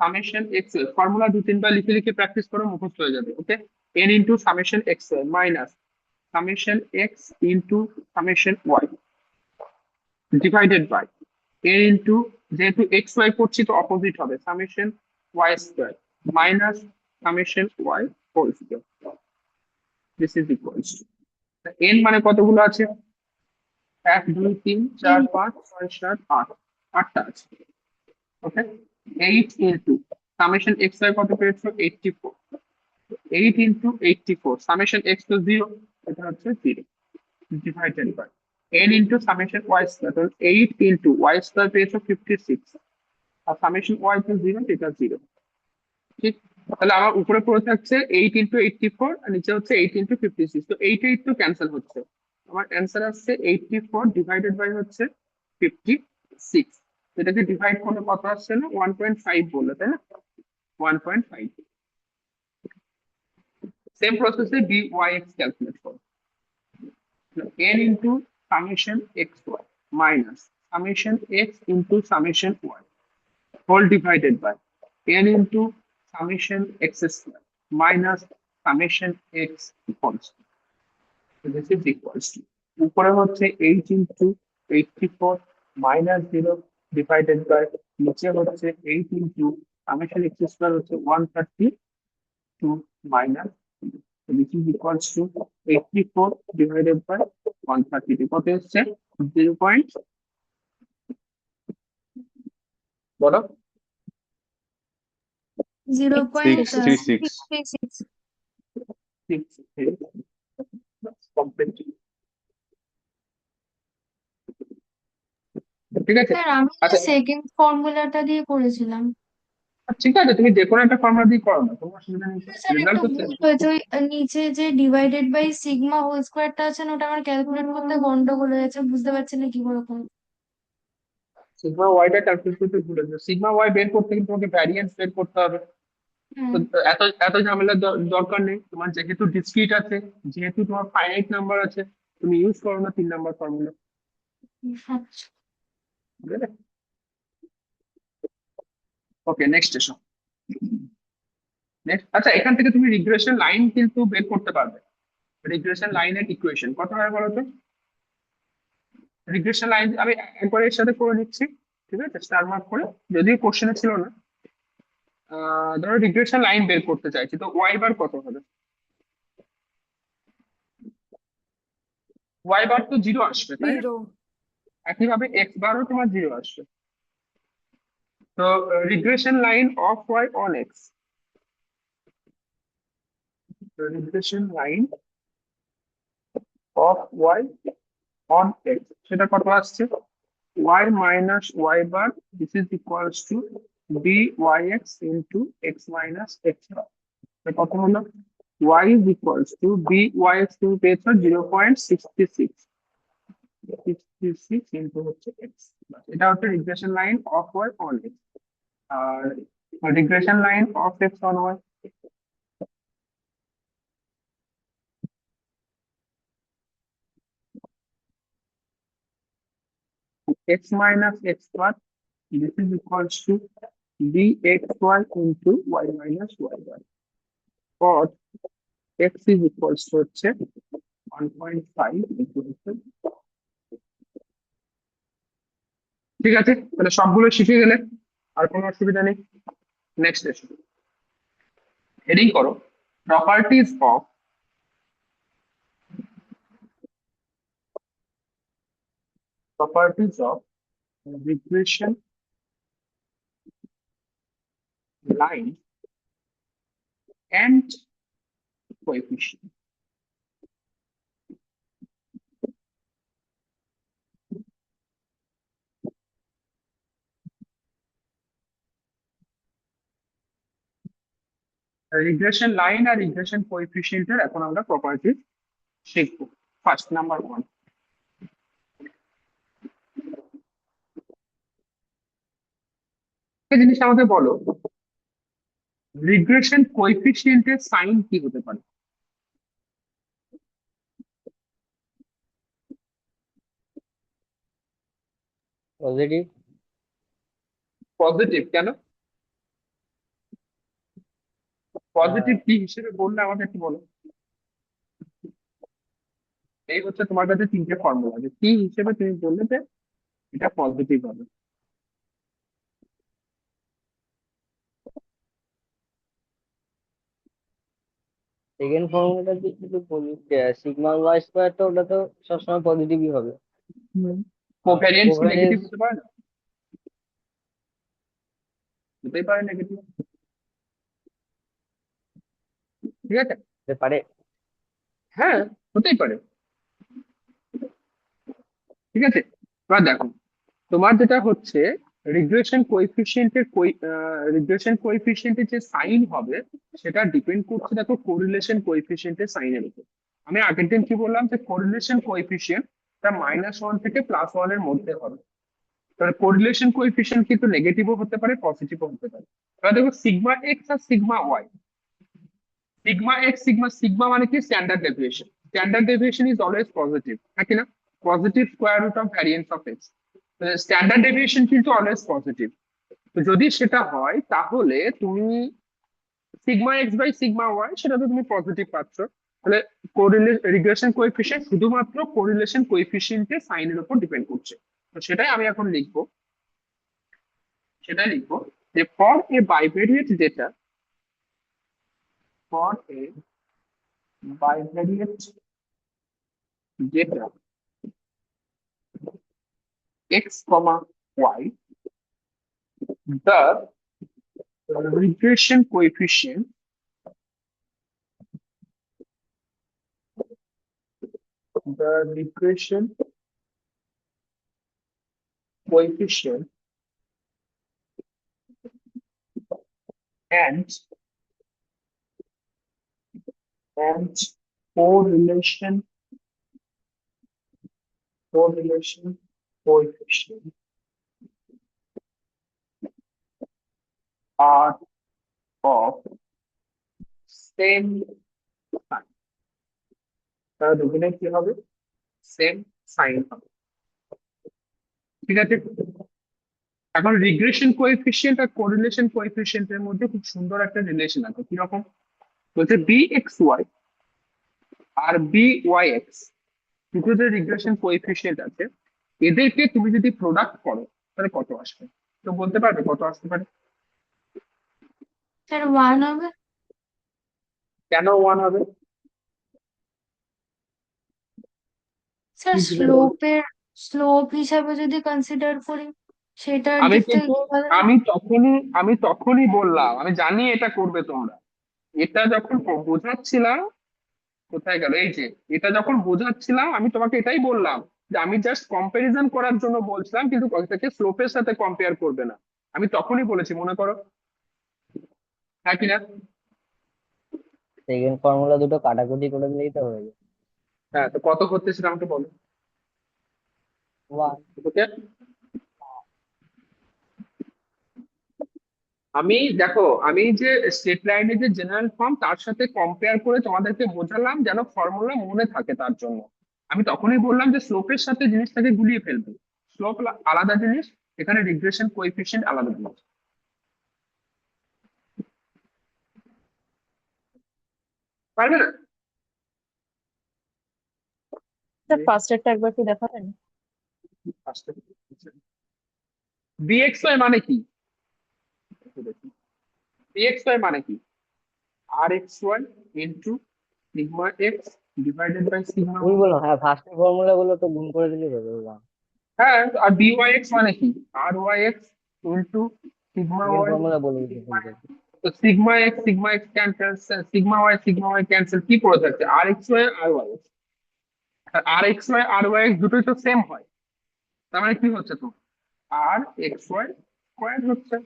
summation x y. Formula 2-3 বার লিখে লিখে প্র্যাকটিস করো, মুখস্থ হয়ে যাবে। Okay, n into summation x y minus summation x into summation y divided by n into, যেহেতু x y করছি তো অপোজিট হবে, summation y square minus summation y whole square. This is equals to N মানে কতগুলো আছে? 1 2 3 4 5 6 7 8, 8টা আছে। ওকে, 8 into summation x Y কত পেয়েছো? 84। 8 ইনটু 84 সামেশন এক্স তো 0, এটা হচ্ছে 0 divided by n into summation y square, তাহলে 8 ইনটু ওয়াই স্কয়ার পেয়েছো 56, আর সামেশন ওয়াই তো 0, এটা 0। ঠিক, তাহলে আমার উপরে পড়ে থাকছে 8 ইনটু 84 আর নিচে হচ্ছে 8 ইনটু 56, তো 8 তো ক্যান্সেল হচ্ছে। আমার অ্যান্সার আসছে 84 ডিভাইডেড বাই হচ্ছে 56। এটাকে ডিভাইড করলে কত আসছে না 1.5 বললো, তাই না? 1.5। সেম প্রসেসে বি ওয়াই এক্স ক্যালকুলেট করো। n into summation xy minus summation x into summation y whole divided by n into summation x square minus summation x whole square. So this is equals to উপরে হচ্ছে 8 into 84 minus 0 divided by নিচে হচ্ছে 8 into summation x square হচ্ছে 132 minus 0. So this is equals to 84 divided by 132 কত হচ্ছে 0 point বলো 0.636। 6 complete. ঠিক আছে, স্যার আমি আচ্ছা সেকেন্ড ফর্মুলাটা দিয়ে করেছিলাম। ঠিক আছে, তুমি যে কোনো একটা ফর্মুলা দিয়ে করো না, তোমার অসুবিধা নেই, স্যার রেজাল্ট একটু তো ভুল same। হয়েছে, ওই নিচে যে ডিভাইডেড বাই সিগমা হোল স্কোয়ারটা আছে না, ওটা আমার ক্যালকুলেট করতে গন্ডগোল হয়ে গেছে, বুঝতে পারছি না কি করে করবো। সিগমা ওয়াইটা ক্যালকুলেট করতে ভুলে যাও, সিগমা ওয়াই বের করতে কিন্তু তোমাকে ভ্যারিয়েন্স বের করতে হবে। তো হুম, এত এত ঝামেলার দরকার নেই, তোমার যেহেতু ডিসক্রিট আছে, যেহেতু তোমার ফাইনাইট নাম্বার আছে, তুমি ইউজ করো না 3 নাম্বার ফর্মুলা, আচ্ছা। বুঝলে? ওকে, নেক্সট এসো। নেক্সট, আচ্ছা এখান থেকে তুমি রিগ্রেশন লাইন কিন্তু বের করতে পারবে। রিগ্রেশন লাইনের ইকুয়েশন কত হয় বলো তো? রিগ্রেশন লাইন আমি একবার এর সাথে করে নিচ্ছি, ঠিক আছে, স্টার মার্ক করে, যদিও কোশ্চেনে ছিল না। ধরো রিগ্রেশন লাইন বের করতে চাইছি, তো ওয়াই বার কত হবে? ওয়াই বার তো 0 আসবে, তাই না? একইভাবে এক্স বারও তোমার 0 আসবে। তো regression line of y on x, regression line of y on x সেটা কত আসছে? y minus y bar, this is equals to byx into x minus x bar. তো কত হলো? y is equals to byx তুমি পেয়েছো 0.66, 66 into হচ্ছে x, এটা হচ্ছে regression line of y on x। আর regression line of x on y, x minus x bar, this is equals to bxy into y minus y bar, or x is equals to হচ্ছে 1.5 into হচ্ছে। ঠিক আছে, তাহলে সবগুলো শিখে গেলে আর কোনো অসুবিধা নেই। নেক্সট এসো, হেডিং করো properties of regression line and coefficient. Regression line আর রিগ্রেশন কোএফিসিয়েন্টের এখন আমরা প্রপার্টি শিখবো। ফার্স্ট নাম্বার 1, একটা জিনিস আমাকে বলো, রিগ্রেশন কোএফিসিয়েন্টের সাইন কি হতে পারে? পজিটিভ। পজিটিভ, কেন পজিটিভ কি হিসেবে বললে আমাকে একটু বলো। এই হচ্ছে তোমার কাছে 3টে ফর্মুলা আছে, কি হিসেবে তুমি বললে যে এটা পজিটিভ হবে? সেকেন্ড ফর্মুলাটা যদি বলি সিগমা ওয়াই স্কোয়ার, তো ওটা তো সবসময় পজিটিভই হবে। আর কোভ্যারিয়েন্স কি নেগেটিভ কোভ্যারিয়েন্স হতে পারে না? হতেই পারে নেগেটিভ, ঠিক আছে। হতে পারে। হ্যাঁ, হতেই পারে, ঠিক আছে। এবার দেখো, তোমার যেটা হচ্ছে রিগ্রেশন কোএফিসিয়েন্টের যে সাইন হবে সেটা ডিপেন্ড করছে দেখো কোরিলেশন কোএফিসিয়েন্টের সাইনের উপর। আমি আগের দিন কি বললাম যে কোরিলেশন কোএফিসিয়েন্ট তা -1 থেকে +1 এর মধ্যে হবে। তাহলে কোরিলেশন কোএফিসিয়েন্ট কিন্তু নেগেটিভও হতে পারে, পজিটিভও হতে পারে। এবার দেখো সিগমা এক্স আর sigma y. Sigma x sigma মানে কি standard deviation. Standard deviation is always positive, হ্যাঁ কি না? Positive square root of variance of x, standard deviation কিন্তু অলওয়েজ পজিটিভ। তো যদি সেটা হয় তাহলে তুমি sigma x by sigma y সেটা তো তুমি পজিটিভ পাচ্ছ। তাহলে রিগ্রেশন কোএফিসিয়েন্ট শুধুমাত্র কোরিলেশন কোএফিসিয়েন্টের সাইনের উপর ডিপেন্ড করছে। তো সেটাই আমি এখন লিখবো, যে for a bivariate data, for a bivariate data x comma y, the regression coefficient the regression coefficient and correlation coefficient are of same sign। তাহলে দুজনে কি হবে? সেম সাইন হবে, ঠিক আছে। এখন রিগ্রেশন কোএফিসিয়েন্ট আর কোরিলেশন কোএফিসিয়েন্টের মধ্যে খুব সুন্দর একটা রিলেশন আছে। কিরকম? বলছে বি এক্স ওয়াই আর বি ওয়াই এক্স দুটো যে রিগ্রেশন কোএফিসিয়েন্ট আছে, এদেরকে তুমি যদি প্রোডাক্ট করো তাহলে কত আসবে? তো বলতে পারবে কত আসতে পারে? স্যার 1 হবে। কেন 1 হবে? স্যার কি ভেবে বলো? স্লোপ হিসাবে যদি কনসিডার করি সেটার আমি দিক থেকে কিন্তু কি বলে? আমি তখনই বললাম, আমি জানি এটা করবে তোমরা। এটা যখন বোঝাচ্ছিলাম, কোথায় গেল এই যে, এটা যখন বোঝাচ্ছিলাম আমি তোমাকে এটাই বললাম যে আমি জাস্ট কম্পারিজন করার জন্য বলছিলাম, কিন্তু এটাকে স্লোপের সাথে কম্পেয়ার করবে না। আমি তখনই বলেছি, মনে করো, হ্যাঁ কিনা? সেকেন্ড ফর্মুলা দুটো কাটাকুটি করে দিলেই তো হয়ে যায়। হ্যাঁ, তো কত হচ্ছে সেটা আমাকে বলো। ওয়ান। ওকে, আমি যে স্ট্রেট লাইনের যে জেনারেল ফর্ম তার সাথে কম্পেয়ার করে তোমাদেরকে বোঝালাম যেন ফর্মুলা মনে থাকে তার জন্য। আমি তখনই বললাম যে স্লোপের সাথে জিনিসটাকে গুলিয়ে ফেলবে। স্লোপ আলাদা জিনিস, এখানে রিগ্রেশন কোএফিসিয়েন্ট আলাদা জিনিস, পারবে না? স্যার ফার্স্টেরটা একবার কি দেখাবেন? বিএক্সওয়াই মানে কি? বিএক্সওয়াই মানে কি? R x y into sigma x divided by sigma ওই ওয়াই। বললাম, হ্যাঁ ফার্স্ট ফর্মুলা গুলো তো গুণ করে দিলেই হবে। ওয়ান। হ্যাঁ, আর বিওয়াই এক্স মানে কি? R y x into sigma second y. Formula বলে দিতে ভুল করছি। তো sigma x cancel, sigma y cancel, কি পড়ে থাকছে? আর এক্স ওয়াই আর ওয়াই এক্স। আর ওয়াই এক্স দুটোই তো সেম হয়, তার মানে কি হচ্ছে? তো আর এক্স ওয়াই স্কোয়ার হচ্ছে,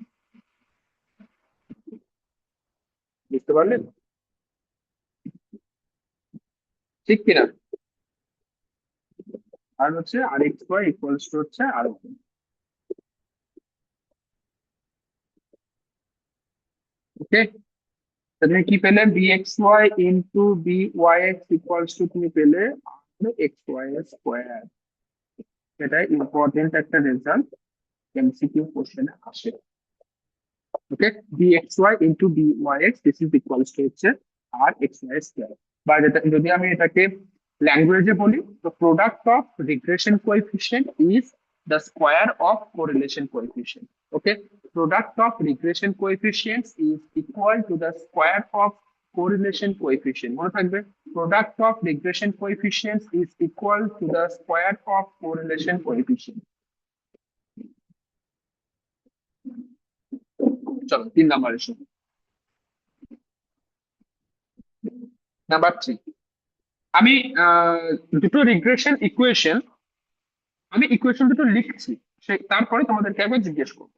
বুঝতে পারলেন? ঠিক কিনা? আর হচ্ছে r x y equals to হচ্ছে আর ওয়াই। ওকে, তুমি কি পেলে? B x y into b y x equals to তুমি পেলে আর এক্স ওয়াই স্কোয়ার। এটা ইম্পর্টেন্ট একটা রেজাল্ট, এমসিকিউ কোশ্চেনে আসে। Okay, bxy into byx this is equals to হচ্ছে আর এক্স ওয়াই স্কোয়ার। বা যদি আমি এটাকে ল্যাঙ্গুয়েজে বলি, তো product of regression coefficient is the square of correlation coefficient. Okay, product of regression coefficients is equal to the square of correlation coefficient মনে থাকবে, product of regression coefficients is equal to the square of correlation coefficient. চলো 3 number এসো। Number 3, আমি দুটো regression equation, আমি equation দুটো লিখছি, তারপরে তোমাদেরকে একবার জিজ্ঞেস করবো।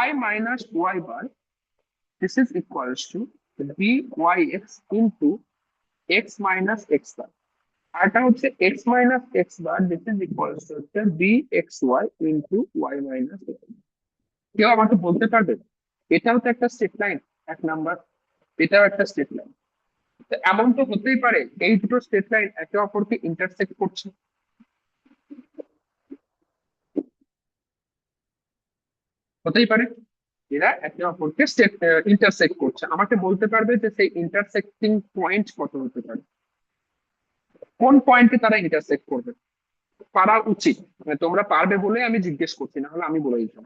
y minus y bar, this is equals to byx into x minus x bar, আরটা হচ্ছে x minus x bar, this is equals to হচ্ছে bxy into y minus x bar। কেউ আমাকে বলতে পারবে এটাও তো একটা স্ট্রেট লাইন, 1 নাম্বার, এটাও একটা স্ট্রেট লাইন, তো এমন তো হতেই পারে এই দুটো স্ট্রেট লাইন একে অপরকে ইন্টারসেক্ট করছে, হতেই পারে এরা একে অপরকে ইন্টারসেক্ট করছে। আমাকে বলতে পারবে যে সেই ইন্টারসেক্টিং পয়েন্ট কত হতে পারে, কোন পয়েন্টে তারা ইন্টারসেক্ট করবে, পারা উচিত। মানে তোমরা পারবে বলে আমি জিজ্ঞেস করছি, না হলে আমি বলে দিতাম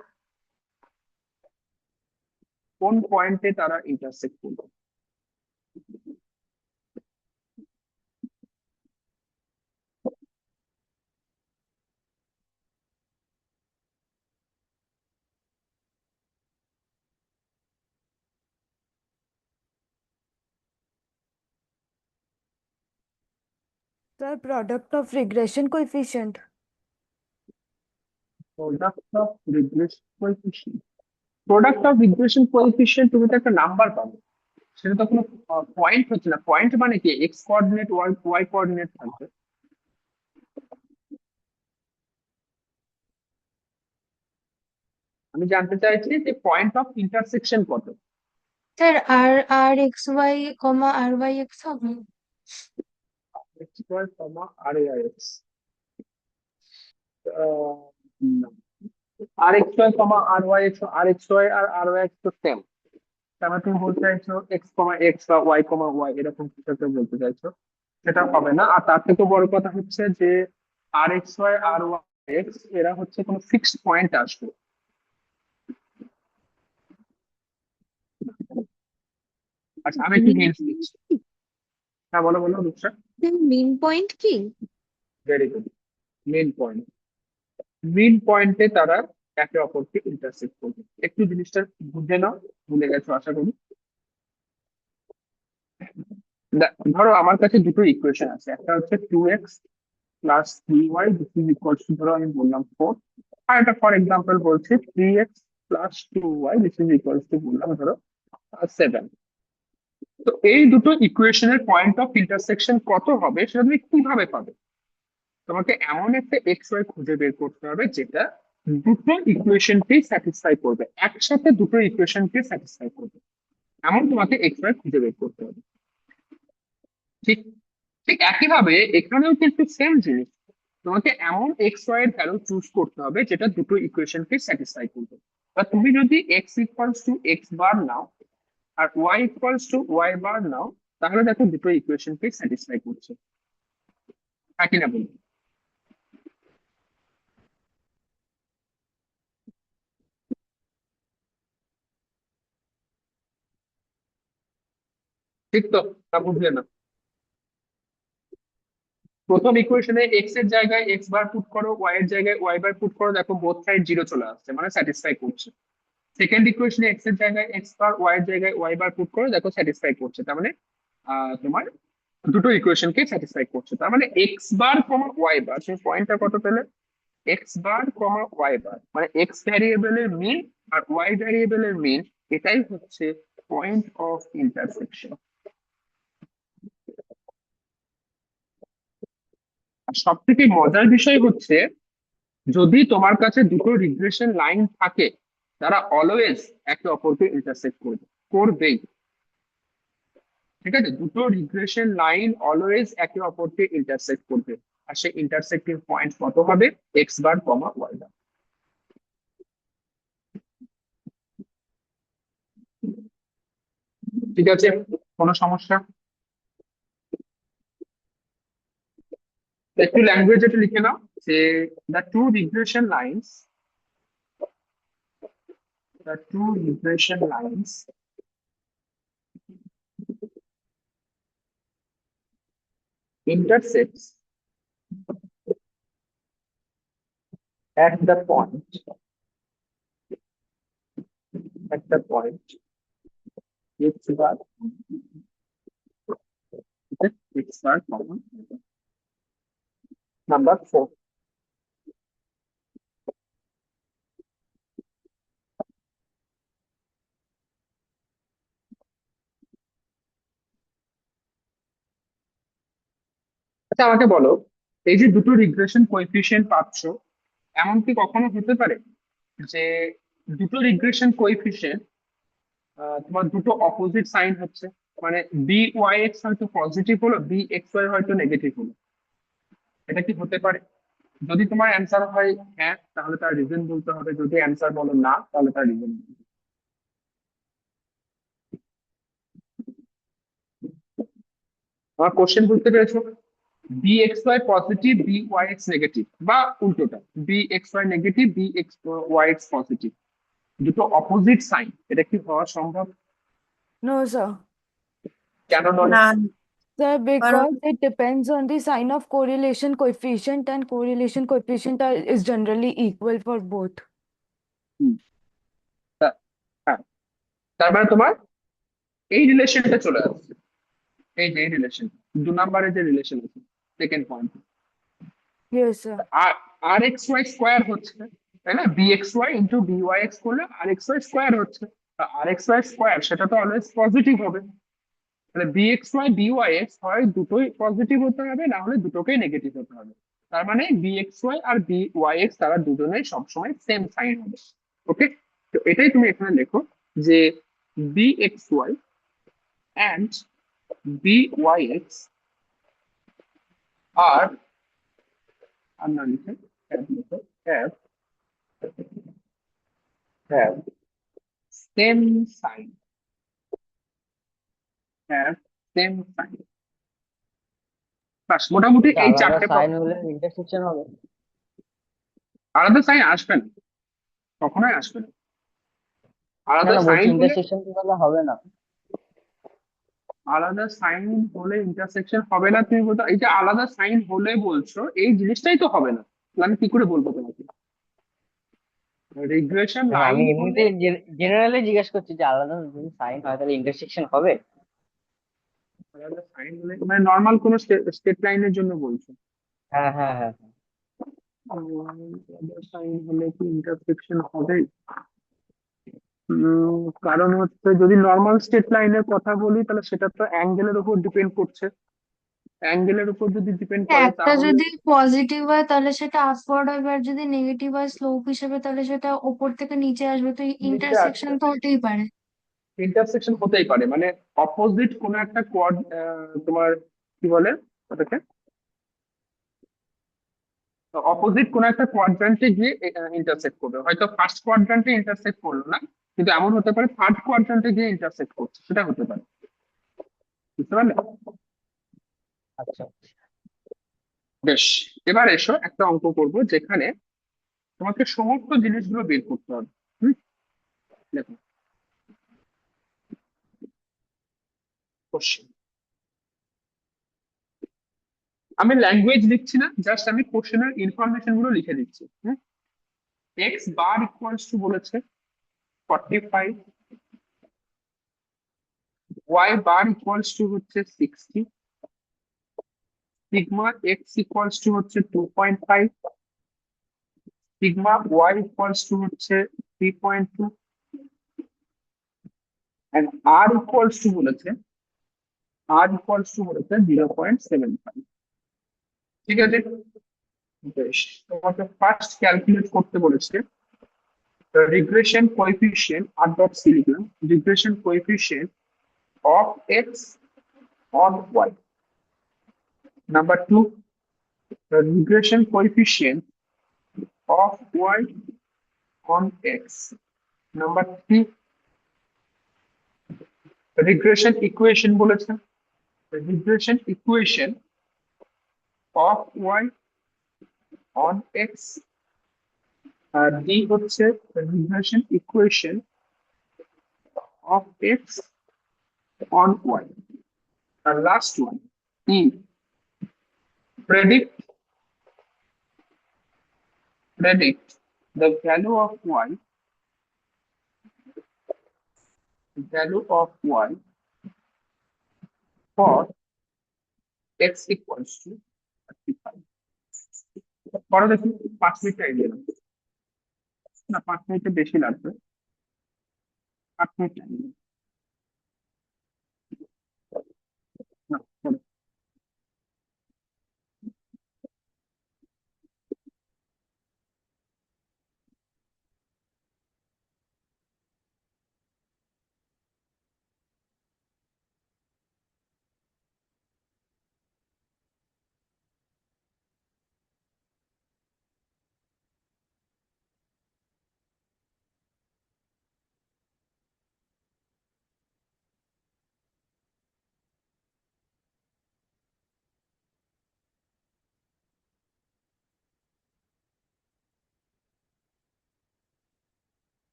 কোন পয়েন্টে তারা ইন্টারসেক্ট করবে। Sir, product of regression coefficient. Product of regression coefficient, product of regression coefficient তুমি তো একটা নাম্বার পাবে, সেটা তো কোনো পয়েন্ট হচ্ছে না। পয়েন্ট মানে কি, এক্স কোঅর্ডিনেট ওয়াই কোঅর্ডিনেট থাকবে। আমি জানতে চাইছি যে পয়েন্ট অফ ইন্টারসেকশন কত। স্যার আর আর এক্স ওয়াই কমা আর ওয়াই এক্স হবে। এক্স স্কোয়ার কমা আর এ এক্স, আর এক্স ওয়াই কমা আর ওয়াই এক্স, আর এক্স ওয়াই আর ওয়াই এক্স তো সেম, তার মানে তুমি বলতে চাইছো এক্স কমা এক্স বা ওয়াই কমা ওয়াই এরকম কিছু একটা বলতে চাইছো, সেটা হবে না। আর তার থেকে বড় কথা হচ্ছে যে আর এক্স ওয়াই আর ওয়াই এক্স এরা হচ্ছে কোনো ফিক্সড পয়েন্ট আসবে। আচ্ছা আমি একটু হিন্টস দিচ্ছি। হ্যাঁ বলো বলো রূপসা। মেন পয়েন্ট কি? Very good, main point. Main পয়েন্টে তারা একে অপরকে ইন্টারসেক্ট করবে। একটু জিনিসটা বুঝে নাও, ভুলে গেছো আশা করি। ধরো আমার কাছে দুটো ইকুয়েশন আছে, একটা হচ্ছে 2x plus 3y this is equals two, ধরো আমি বললাম 4, আর একটা ফর এক্সাম্পল বলছি 3x plus 2y this is equals two বললাম ধরো 7। তো এই দুটো ইকুয়েশনের পয়েন্ট অফ ইন্টারসেকশন কত হবে সেটা তুমি কিভাবে পাবে? তোমাকে এমন একটা এক্স ওয়াই খুঁজে বের করতে হবে যেটা দুটো ইকুয়েশনকে স্যাটিসফাই করবে, একসাথে দুটো ইকুয়েশনকে স্যাটিসফাই করবে, এমন তোমাকে এক্স ওয়াই খুঁজে বের করতে হবে। ঠিক ঠিক একইভাবে এখানেও কিন্তু সেম জিনিস, তোমাকে এমন এক্স ওয়াই এর ভ্যালু চুজ করতে হবে যেটা দুটো ইকুয়েশনকে স্যাটিসফাই করবে। বা তুমি যদি x equals to x bar নাও আর y equals to y bar নাও, তাহলে দেখো দুটো ইকুয়েশনকে স্যাটিসফাই করছে, একই না বলবো? ঠিক তো, তা বুঝলে না? প্রথম ইকুয়েশনে এক্স এর জায়গায় এক্স বার পুট করো, ওয়াই এর জায়গায় ওয়াই বার পুট করো, দেখো বোথ সাইড 0 চলে আসছে, মানে স্যাটিসফাই করছে। সেকেন্ড ইকুয়েশনে এক্স এর জায়গায় এক্স বার, ওয়াই এর জায়গায় ওয়াই বার পুট করো, দেখো স্যাটিসফাই করছে, তার মানে তোমার দুটো ইকুয়েশনকে স্যাটিসফাই করছে। তার মানে এক্স বার কমা ওয়াই বার, তুমি পয়েন্টটা কত পেলে? এক্স বার কমা ওয়াই বার, মানে এক্স ভ্যারিয়েবলের মিন আর ওয়াই ভ্যারিয়েবলের মিন, এটাই হচ্ছে পয়েন্ট অফ ইন্টারসেকশন। আর সব থেকে মজার বিষয় হচ্ছে, যদি তোমার কাছে দুটো রিগ্রেশন লাইন থাকে, তারা অলওয়েজ একে অপরকে ইন্টারসেক্ট করবে, করবেই। ঠিক আছে, দুটো রিগ্রেশন লাইন অলওয়েজ একে অপরকে ইন্টারসেক্ট করবে, আর সেই ইন্টারসেক্টিং পয়েন্ট কত হবে? এক্স বার কমা ওয়াই বার। ঠিক আছে, কোনো সমস্যা? একটু ল্যাঙ্গুয়েজ একটু লিখে নাও যে the two regression lines, the two regression lines intersects at the point x bar, x bar comma number 4. আচ্ছা আমাকে বলো, এই যে দুটো রিগ্রেশন কোএফিসিয়েন্ট পাচ্ছ, এমন কি কখনো হতে পারে যে দুটো রিগ্রেশন কোএফিসিয়েন্ট তোমার দুটো অপোজিট সাইন হচ্ছে? মানে বি ওয়াই এক্স হয়তো পজিটিভ হলো, বি এক্স ওয়াই হয়তো নেগেটিভ হলো, এটা কি হতে পারে? যদি তোমার অ্যান্সার হয় হ্যাঁ, তাহলে তার রিজন বলতে হবে, যদি অ্যান্সার বলো না তাহলে তার রিজন। আমার কোশ্চেন বুঝতে পেরেছো? B x y positive, b y x negative, বা উল্টোটা, b x y negative, b x y x positive, দুটো অপোজিট সাইন, এটা কি হওয়া সম্ভব? No, sir. কেন নয়? না Sir, কারণ because it depends on the sign of correlation coefficient, and correlation coefficient is generally equal for both. হুম, হ্যাঁ, তার মানে তোমার এই রিলেশনটা চলে আসছে, এই যে রিলেশন, 2 নম্বরে যে রিলেশন আছে, সেকেন্ড পয়েন্ট, Yes, sir. আর আর এক্স ওয়াই স্কোয়ার হচ্ছে, তাই না? B x y into b y x করলে আর এক্স ওয়াই স্কোয়ার হচ্ছে, আর এক্স ওয়াই স্কোয়ার সেটা তো অলওয়েজ পজিটিভ হবে। তাহলে b x y b y x হয় দুটোই পজিটিভ হতে হবে, না হলে দুটোকেই নেগেটিভ হতে হবে। তার মানে বি এক্স ওয়াই আর বি ওয়াই এক্স তারা দুজনেই সবসময় সেম সাইন হবে। ওকে, তো এটাই তুমি এখানে লেখো যে b x y and b y x আর আর না লিখে have have same sign, have same sign। বাস, মোটামুটি এই আলাদা চারটে সাইন হলে ইন্টারসেকশন হবে? আলাদা সাইন আসবে না, কখনোই আসবে না। না আলাদা না, বলছি সাইন হলে, ইন্টারসেকশন তো তাহলে হবে না। আলাদা সাইন হলে ইন্টারসেকশন হবে না তুমি বলতো? এই যে আলাদা সাইন হলে বলছো, এই জিনিসটাই তো হবে না, তাহলে আমি কি করে বলবো তোমাকে? রিগ্রেশন না, লাইন আমি হলে, এমনিতে জেনারেলি জিজ্ঞেস করছি যে আলাদা যদি সাইন হয় তাহলে ইন্টারসেকশন হবে? আলাদা সাইন হলে মানে নর্মাল কোনো স্টেট লাইনের জন্য বলছো? হ্যাঁ হ্যাঁ হ্যাঁ হ্যাঁ। আলাদা সাইন হলে কি ইন্টারসেকশন হবে? কারণ হচ্ছে যদি নর্মাল স্ট্রেট লাইনের কথা বলি তাহলে সেটা তো অ্যাঙ্গেলের উপর ডিপেন্ড করছে, অ্যাঙ্গেলের উপর যদি ডিপেন্ড করে একটা তাহলে, যদি পজিটিভ হয় তাহলে সেটা আপওয়ার্ড হবে, আর যদি নেগেটিভ হয় স্লোপ হিসেবে তাহলে সেটা ওপর থেকে নিচে আসবে, তো নিচে ইন্টারসেকশন আসবে, তো হতেই পারে। ইন্টারসেকশন হতেই পারে, মানে অপোজিট কোন একটা কোয়াড, তোমার কি বলে ওটাকে, অপোজিট কোন একটা কোয়াড্রান্টে গিয়ে ইন্টারসেক্ট করবে, হয়তো ফার্স্ট কোয়াড্রান্টে ইন্টারসেক্ট করলো না, কিন্তু এমন হতে পারে থার্ড কোয়াড্রান্টে গিয়ে ইন্টারসেক্ট করছে, সেটা হতে পারে। বুঝতে পারলে? আচ্ছা। বেশ, এবার এসো একটা অঙ্ক করব যেখানে তোমাকে সমস্ত জিনিসগুলো বের করতে হবে। হুম, দেখো কোশ্চেন, আমি ল্যাঙ্গুয়েজ লিখছি না, জাস্ট আমি কোশ্চেনের ইনফরমেশন গুলো লিখে দিচ্ছি। এক্স বার ইকুয়ালস টু বলেছে 45, ওয়াই বার ইকুয়ালস টু হচ্ছে 60, সিগমা এক্স ইকুয়ালস টু হচ্ছে 2.5, সিগমা ওয়াই ইকুয়ালস টু হচ্ছে 3.2, এন্ড আর ইকুয়ালস টু বলেছে, আর ইকুয়ালস টু বলেছে 0.75। ঠিক আছে, বেশ, তোমাকে ফার্স্ট ক্যালকুলেট করতে বলেছে regression coefficient at dot c লিখলাম, regression coefficient of x on y. Number 2, the regression coefficient of y on x. Number 3, regression equation বলেছে, the regression equation of y on x. আর D হচ্ছে the regression equation of x on y. আর last one, E, predict the value of y for x equals to 35. পরে দেখি 5 minute time দিলাম, না 5 মিনিটের বেশি লাগবে, 8 মিনিট টাইম দিলাম। না, করো।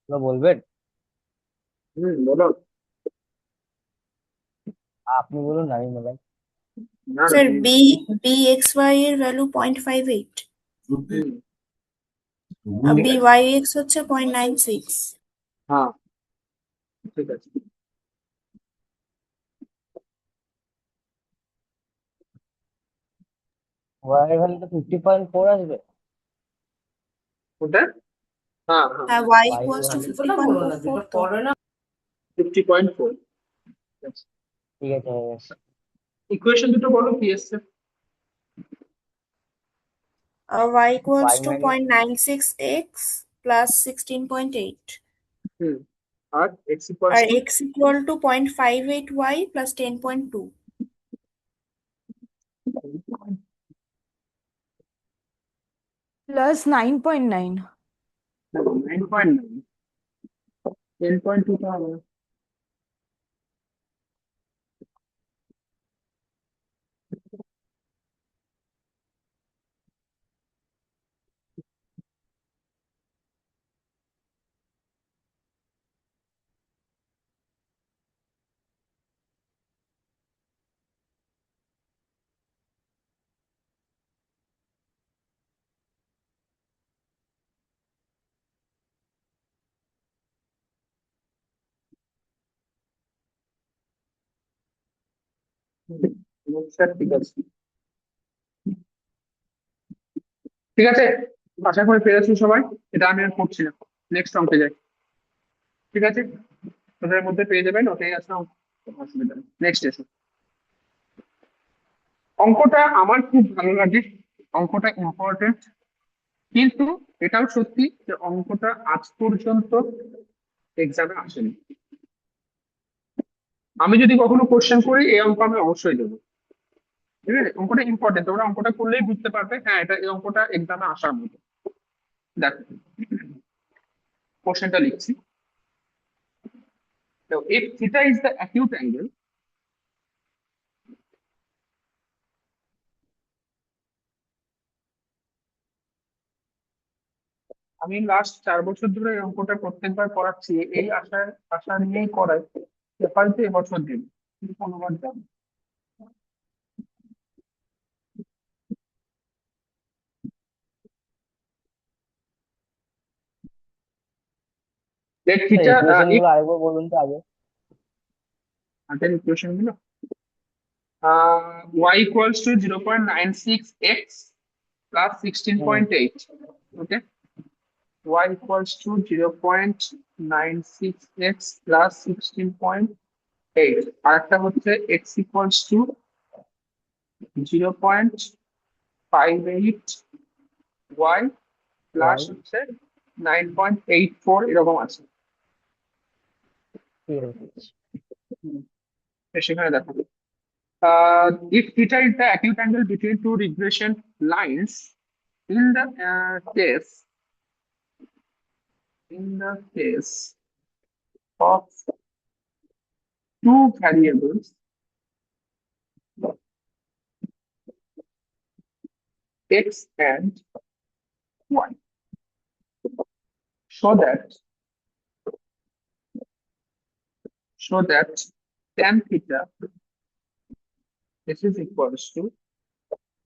বলবেন? বলো। আপনি বলুন, আমি বললাম। না, না, স্যার তুমি- bxy এর ভ্যালু 0.58 হুম, আর ঠিক আছে। byx হচ্ছে 0.96। হ্যাঁ, ঠিক আছে। ওয়াই এর ভ্যালু তো 50.4 আসবে। ওটা, হ্যাঁ হ্যাঁ, হ্যাঁ, y ওয়াই এর ইকুয়ালস টু ভ্যালু 50.44 তো 50.4। ঠিক আছে, হয়ে গেছে। ইকুয়েশন দুটো বলো কি এসছে। y equals y to minus 0.96x plus 16.8 hmm, আর এক্স ইকুয়ালস আর to x equal to 0.58y plus 10.2। Plus 9.9. 9.9, 10.2 টা হবে। স্যার ঠিক আছে, ঠিক আছে, আশা করি পেরেছি সবাই। এটা আমি আর করছি না, নেক্সট অঙ্কে যাই। ঠিক আছে, তোদের মধ্যে পেয়ে যাবেন, ওটাই আছে অঙ্ক, কোনো অসুবিধা নেই। নেক্সট এসো। অঙ্কটা আমার খুব ভালো লাগে, অঙ্কটা ইম্পর্টেন্ট, কিন্তু এটাও সত্যি যে অঙ্কটা আজ পর্যন্ত এক্সামে আসেনি। আমি যদি কখনো কোশ্চেন করি এই অঙ্ক আমি অবশ্যই দেবো। ঠিক আছে, অঙ্কটা ইম্পর্টেন্ট, তোমরা অঙ্কটা করলেই বুঝতে পারবে হ্যাঁ এটা এই অঙ্কটা এক্সামে আসার মতো। দেখো কোশ্চেনটা লিখছি। So if theta is the acute angle, আমি লাস্ট 4 বছর ধরে এই অঙ্কটা প্রত্যেকবার করাচ্ছি, এই আশা নিয়েই করাই যে হয়তো এবছর দিন, কিন্তু কোনোবার যাবে। Let theta ইকুয়েশন if গুলো আরেকবার বলুন তো আগে। আগের ইকুয়েশন গুলো y equals to 0.96x plus 16.8. Okay, y equals to 0.96x plus 16.8, আর একটা হচ্ছে x equals to 0.58y plus Right, হচ্ছে 9.84 এরকম আছে। ঠিক আছে। সেখানে দেখো if theta is the acute angle between two regression lines in the case of two variables x and y, so that tan theta this is equals to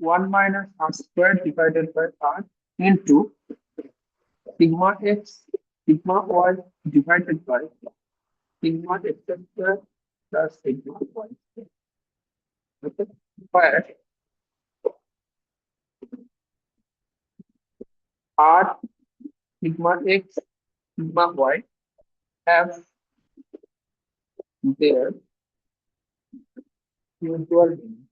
1 minus r squared divided by r into sigma x sigma y divided by sigma x squared plus sigma y. Okay, where r sigma x sigma y have their usual meaning.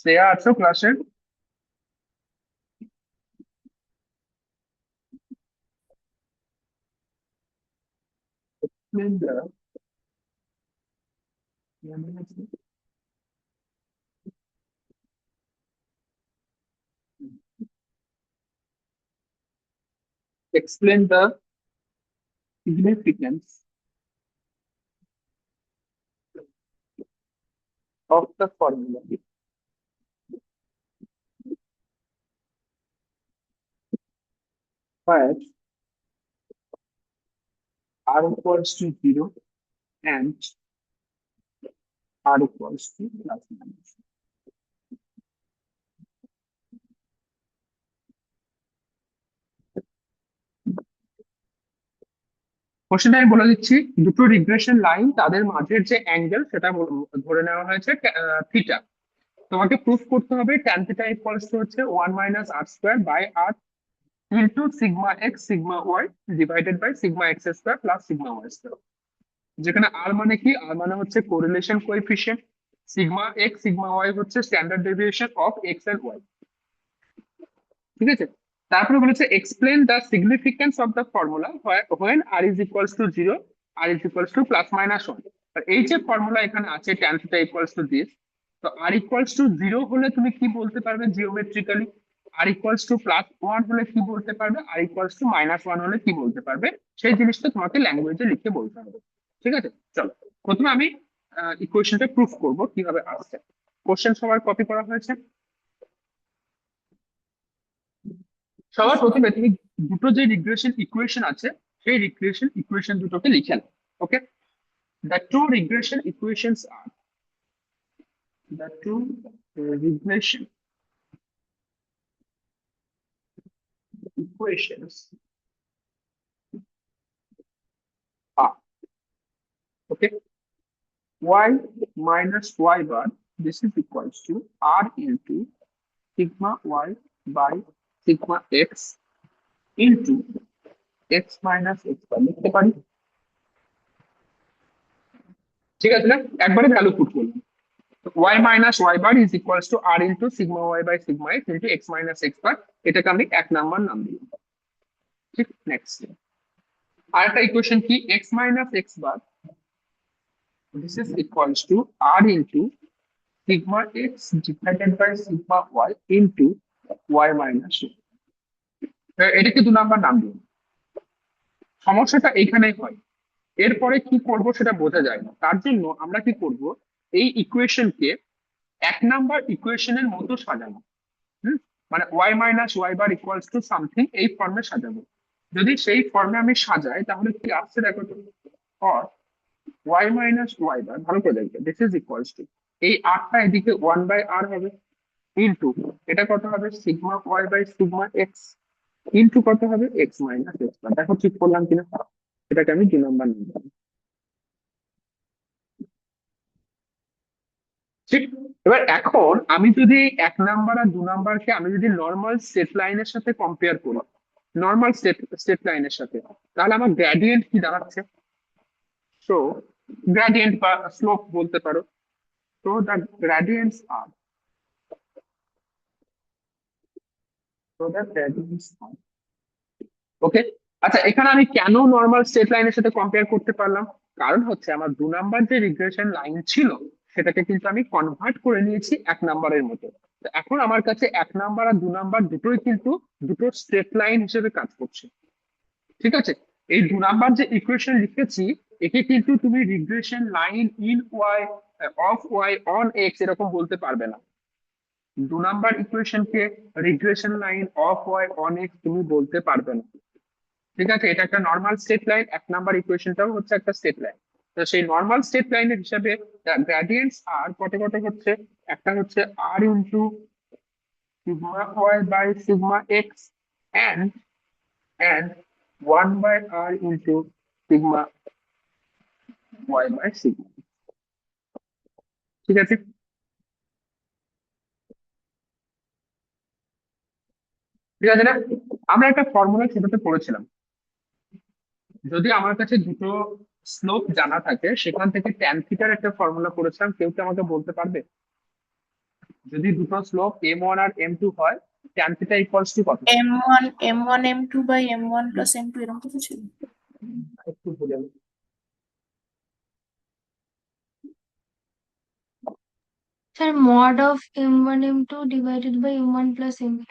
Shreya আছো ক্লাসে? Explain the significance of the formula where r equals to 0 and r equals to plus minus. কোশ্চেনটা আমি বলে দিচ্ছি, দুটো regression line তাদের মাঝের যে অ্যাঙ্গেল সেটা ধরে নেওয়া হয়েছে থিটা। তোমাকে প্রুফ করতে হবে tan থিটা ইকুয়ালস টু হচ্ছে 1 minus r square by r into sigma x sigma y divided by sigma x square plus sigma y square. যেখানে r মানে কি, r মানে হচ্ছে correlation coefficient, sigma x sigma y হচ্ছে standard deviation of x and y। ঠিক আছে, তারপরে বলেছে explain the significance of the formula when r is equals to 0 r is equals to plus minus 1। আর এই যে ফর্মুলা এখানে আছে tan theta equals to this, তো আর ইকুয়ালস টু 0 হলে তুমি কি বলতে পারবে জিওমেট্রিক্যালি, আর ইকুয়ালস টু +1 হলে কি বলতে পারবে, আর ইকুয়ালস টু -1 হলে কি বলতে পারবে, সেই জিনিসটা তোমাকে ল্যাঙ্গুয়েজে লিখে বলতে হবে। ঠিক আছে, চলো প্রথমে আমি ইকুয়েশনটা প্রুফ করব কিভাবে আসছে। কোশ্চেন সবার কপি করা হয়েছে? সবার প্রথমে তুমি দুটো যে রিগ্রেশন ইকুয়েশন আছে সেই রিগ্রেশন ইকুয়েশন দুটোকে লিখে নাও। ওকে, the two regression equations are the two regression equations are, okay, y minus y bar, this is equals to r into sigma y by sigma x into x minus x bar লিখতে পারি। ঠিক আছে না, একবারে value put করলাম। y minus y bar is equals to r into sigma y by sigma x into x minus x bar, এটাকে আমি 1 number নাম দিলাম। ঠিক, নেক্সট আরেকটা ইকুয়েশন কি, x minus x bar, this is equals to r into sigma x divided by sigma y into y minus y, এটাকে 2 number নাম দিন। সমস্যাটা এখানেই হয়, এরপরে কি করব সেটা বোঝা যায় না, তার জন্য আমরা কি করব, এই ইকুয়েশনকে 1 নাম্বার ইকুয়েশনের মতো সাজানো। মানে y minus y bar equals to something, এই ফর্মে সাজাবো। যদি সেই ফর্মে আমি সাজাই তাহলে কি আসছে দেখো তো, or y মাইনাস ওয়াই বার, ভালো করে দেখবে, দিস ইজ ইকুয়ালস টু, এই আরটা এদিকে 1/r হবে, ইনটু এটা কত হবে, sigma y by sigma x, into কত হবে, এক্স মাইনাস এক্স বার। দেখো ঠিক করলাম কিনা, এটাকে আমি 2 নাম্বার নিলাম। ঠিক, এবার এখন আমি যদি 1 নাম্বার আর 2 নাম্বারকে আমি যদি নর্মাল স্ট্রেট লাইনের সাথে কম্পেয়ার করি, নর্মাল স্ট্রেট লাইনের সাথে, তাহলে আমার গ্রেডিয়েন্ট কি দাঁড়াচ্ছে, সো গ্রেডিয়েন্ট বা স্লোপ বলতে পারো। তো দ্য গ্রেডিয়েন্টস আর, ওকে। আচ্ছা, এখানে আমি কেন নর্মাল স্ট্রেট লাইনের সাথে কম্পেয়ার করতে পারলাম, কারণ হচ্ছে আমার 2 নাম্বার যে রিগ্রেশন লাইন ছিল সেটাকে কিন্তু আমি কনভার্ট করে নিয়েছি 1 নাম্বারের মতো। তো এখন আমার কাছে 1 নাম্বার আর 2 নাম্বার দুটোই কিন্তু দুটো স্ট্রেট লাইন হিসেবে কাজ করছে। ঠিক আছে, এই 2 নাম্বার যে ইকুয়েশন লিখেছি একে কিন্তু তুমি regression line in y, of y, on x এরকম বলতে পারবে না। 2 নাম্বার ইকুয়েশনকে regression line of y, on x তুমি বলতে পারবে না। ঠিক আছে, এটা একটা নর্মাল স্ট্রেট লাইন, 1 নাম্বার ইকুয়েশনটাও হচ্ছে একটা স্ট্রেট লাইন। তো সেই নর্মাল স্ট্রেট লাইনের হিসাবে গ্রেডিয়েন্টস আর কত কত হচ্ছে, একটা হচ্ছে r into sigma y by sigma x and 1/r into sigma y by sigma। ঠিক আছে, ঠিক আছে না, আমরা একটা ফর্মুলা ছোটতে পড়েছিলাম, যদি আমার কাছে দুটো স্লোপ জানা থাকে সেখান থেকে ট্যান থিটার একটা ফর্মুলা করেছিলাম, কেউ কি আমাকে বলতে পারবে, যদি দুটো স্লোপ m1 আর m2 হয় ট্যান থিটা ইকুয়ালস টু কত? M1 M2 by M1 plus M2 এরকম কিছু ছিল। একটু বলে দাও। Sir mod of m1 m2 divided by m1 plus m2,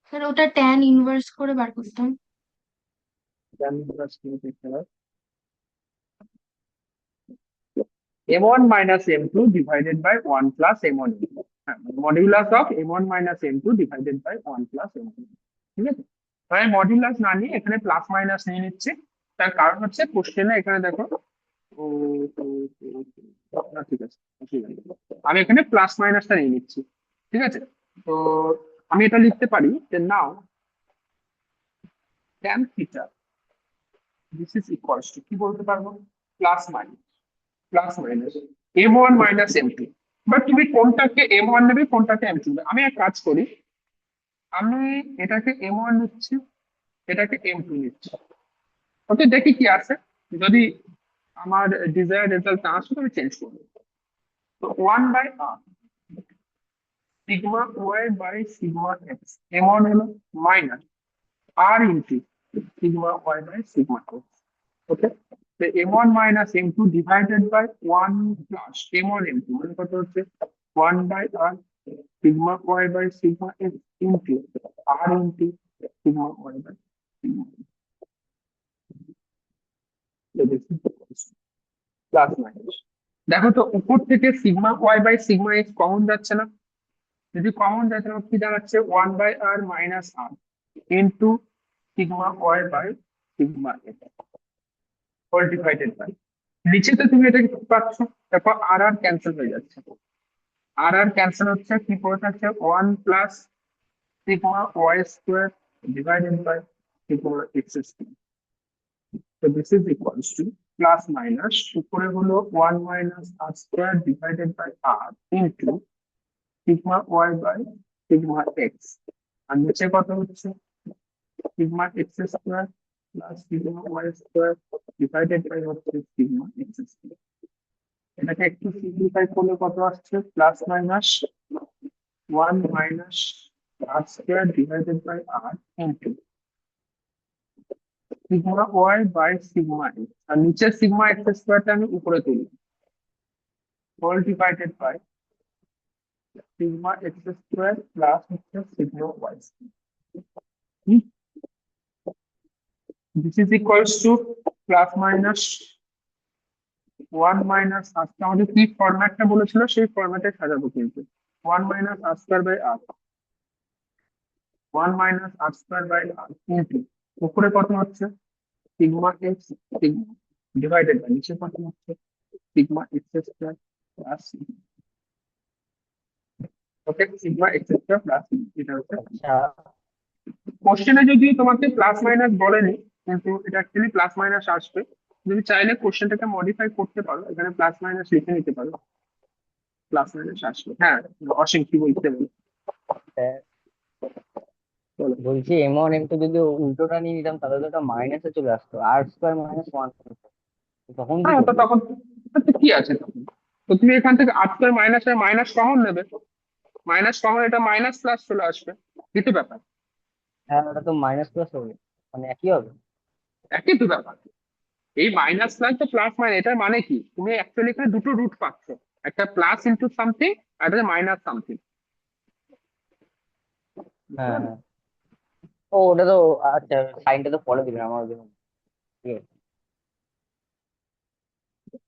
sir ওটা ট্যান ইনভার্স করে বার করতাম। Tan inverse কি দেখতে হয়? m1 minus m2 divided by 1 plus m1 m2, modulus of m1 minus m2 divided by 1 plus m2। ঠিক আছে, তাই মডিউলাস না নিয়ে এখানে প্লাস মাইনাস নিয়ে নিচ্ছে, তার কারণ হচ্ছে কোশ্চেনে এখানে দেখো, ও না ঠিক আছে, অসুবিধা নেই। আমি এখানে প্লাস মাইনাসটা নিয়ে নিচ্ছি। ঠিক আছে, তো আমি এটা লিখতে পারি যে নাও tan theta, this is equals two, কি বলতে পারবো, plus minus m1 minus m2। But তুমি কোনটাকে m1 নেবে কোনটাকে m2 নেবে, আমি এক কাজ করি, আমি এটাকে m1 নিচ্ছি, এটাকে m2 নিচ্ছি। ওকে, দেখি কি আছে, যদি আমার ডিজায়ার রেজাল্ট না আসে তো আমি চেঞ্জ করবো। তো 1/r sigma y by sigma x, m1 হলো minus r into sigma y by sigma x. Okay, m1 minus m2 divided by 1 plus m1 m2 মানে কত হচ্ছে 1 by r sigma y by sigma x into r into sigma y by sigma plus minus. দেখো তো উপর থেকে sigma y by sigma x common যাচ্ছে না? যদি কমন যায় তাহলে কি দাঁড়াচ্ছে 1 by r minus r into sigma y by sigma x whole divided by নিচে তো তুমি এটা কি পাচ্ছ, তারপর আর আর ক্যান্সেল হয়ে যাচ্ছে, আর আর ক্যান্সেল হচ্ছে, কি পড়ে থাকছে 1 plus sigma y square divided by sigma x square. তো this is equals to plus minus উপরে হলো 1 minus r square divided by r into sigma y by sigma x, আর নিচে কত হচ্ছে sigma x square plus sigma y square divided by হচ্ছে sigma x square. এটাকে একটু সিম্পলিফাই করলে কত আসছে plus minus 1 minus r square divided by r into sigma y by sigma x, আর নিচে সিগমা x স্কোয়ারটা আমি উপরে তুলি whole divided by sigma x square plus হচ্ছে sigma y square. This is equals to plus minus 1 minus আজকে আমাদের কি ফরম্যাটটা বলেছিল সেই ফরম্যাটে সাজাবো, কিন্তু 1 minus r square by r 1 minus r square by r into উপরে কত হচ্ছে sigma x sigma divided by নিচে কত হচ্ছে sigma x square plus okay sigma x square plus এটা হচ্ছে। আচ্ছা কোশ্চেনে যদি তোমাকে প্লাস মাইনাস বলেনি, কিন্তু এটা অ্যাকচুয়ালি প্লাস মাইনাস আসবে, তুমি চাইলে কোশ্চেনটাকে মডিফাই করতে পারো, এখানে প্লাস মাইনাস লিখে নিতে পারো, প্লাস মাইনাস আসবে। হ্যাঁ অসীম কি বলতে বলো? স্যার, বলো। বলছি m1 m2 যদি উল্টোটা নিয়ে নিতাম তাহলে তো এটা মাইনাসে চলে আসতো, r স্কোয়ার মাইনাস 1, তখন কি হ্যাঁ তো করবো? তখন তো কি আছে তখন, তো তুমি এখান থেকে আট স্কোয়ার মাইনাস মাইনাস কমন নেবে, মাইনাস কমন এটা মাইনাস প্লাস চলে আসবে, কিছু ব্যাপার হ্যাঁ ওটা তো মাইনাস প্লাস হবে, মানে একই হবে। একই তো ব্যাপার। এই মাইনাস প্লাস তো প্লাস মাইনাস এটার মানে কি, তুমি অ্যাকচুয়ালি এখানে দুটো রুট পাচ্ছ, একটা প্লাস ইনটু সামথিং আর একটা মাইনাস সামথিং। হ্যাঁ হ্যাঁ, ও ওটা তো আচ্ছা, সাইনটা তো পরে দিবেন আমার জন্য, ঠিক আছে।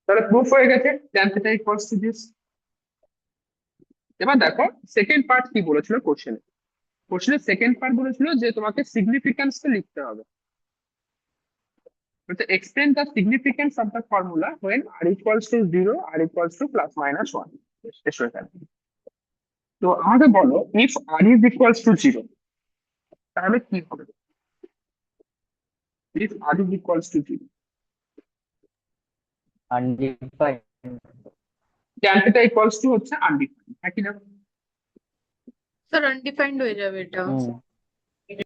তাহলে প্রুফ হয়ে গেছে tan θ ইকুয়ালস টু দিস। এবার দেখো সেকেন্ড পার্ট কি বলেছিল কোশ্চেনে, কোশ্চেনের সেকেন্ড পার্ট বলেছিল যে তোমাকে সিগনিফিকেন্সটা লিখতে হবে, explain the significance of the formula when r equals to 0 r equals to plus minus 1। এসো এখানে। তো আমাকে বলো if r is equals to 0 তাহলে কি হবে, if r is equals to 0 undefined. tan θ equals to হচ্ছে undefined, হ্যাঁ কি না? স্যার আনডিফাইন্ড হয়ে যাবে এটা।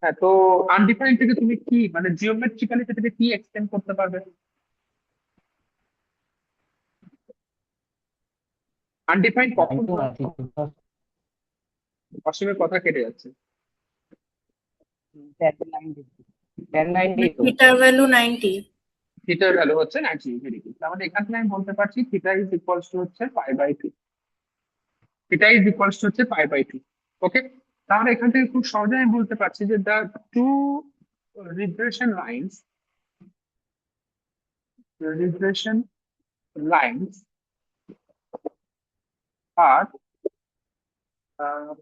হ্যাঁ তো আনডিফাইন্ড থেকে তুমি কি মানে জিওমেট্রিক্যালি সেটাকে কি এক্সটেন্ড করতে পারবে? আনডিফাইন্ড কখন হয়? অসীমের কথা কেটে যাচ্ছে। থিটার ভ্যালু 90। থিটার ভ্যালু হচ্ছে 90 ডিগ্রি, তাহলে এখান থেকে আমি বলতে পারছি থিটা ইজ ইকুয়ালস টু হচ্ছে pi by 2, theta is equals to হচ্ছে পাই বাই 2। ওকে, তাহলে এখান থেকে খুব সহজে আমি বলতে পারছি যে the two regression lines are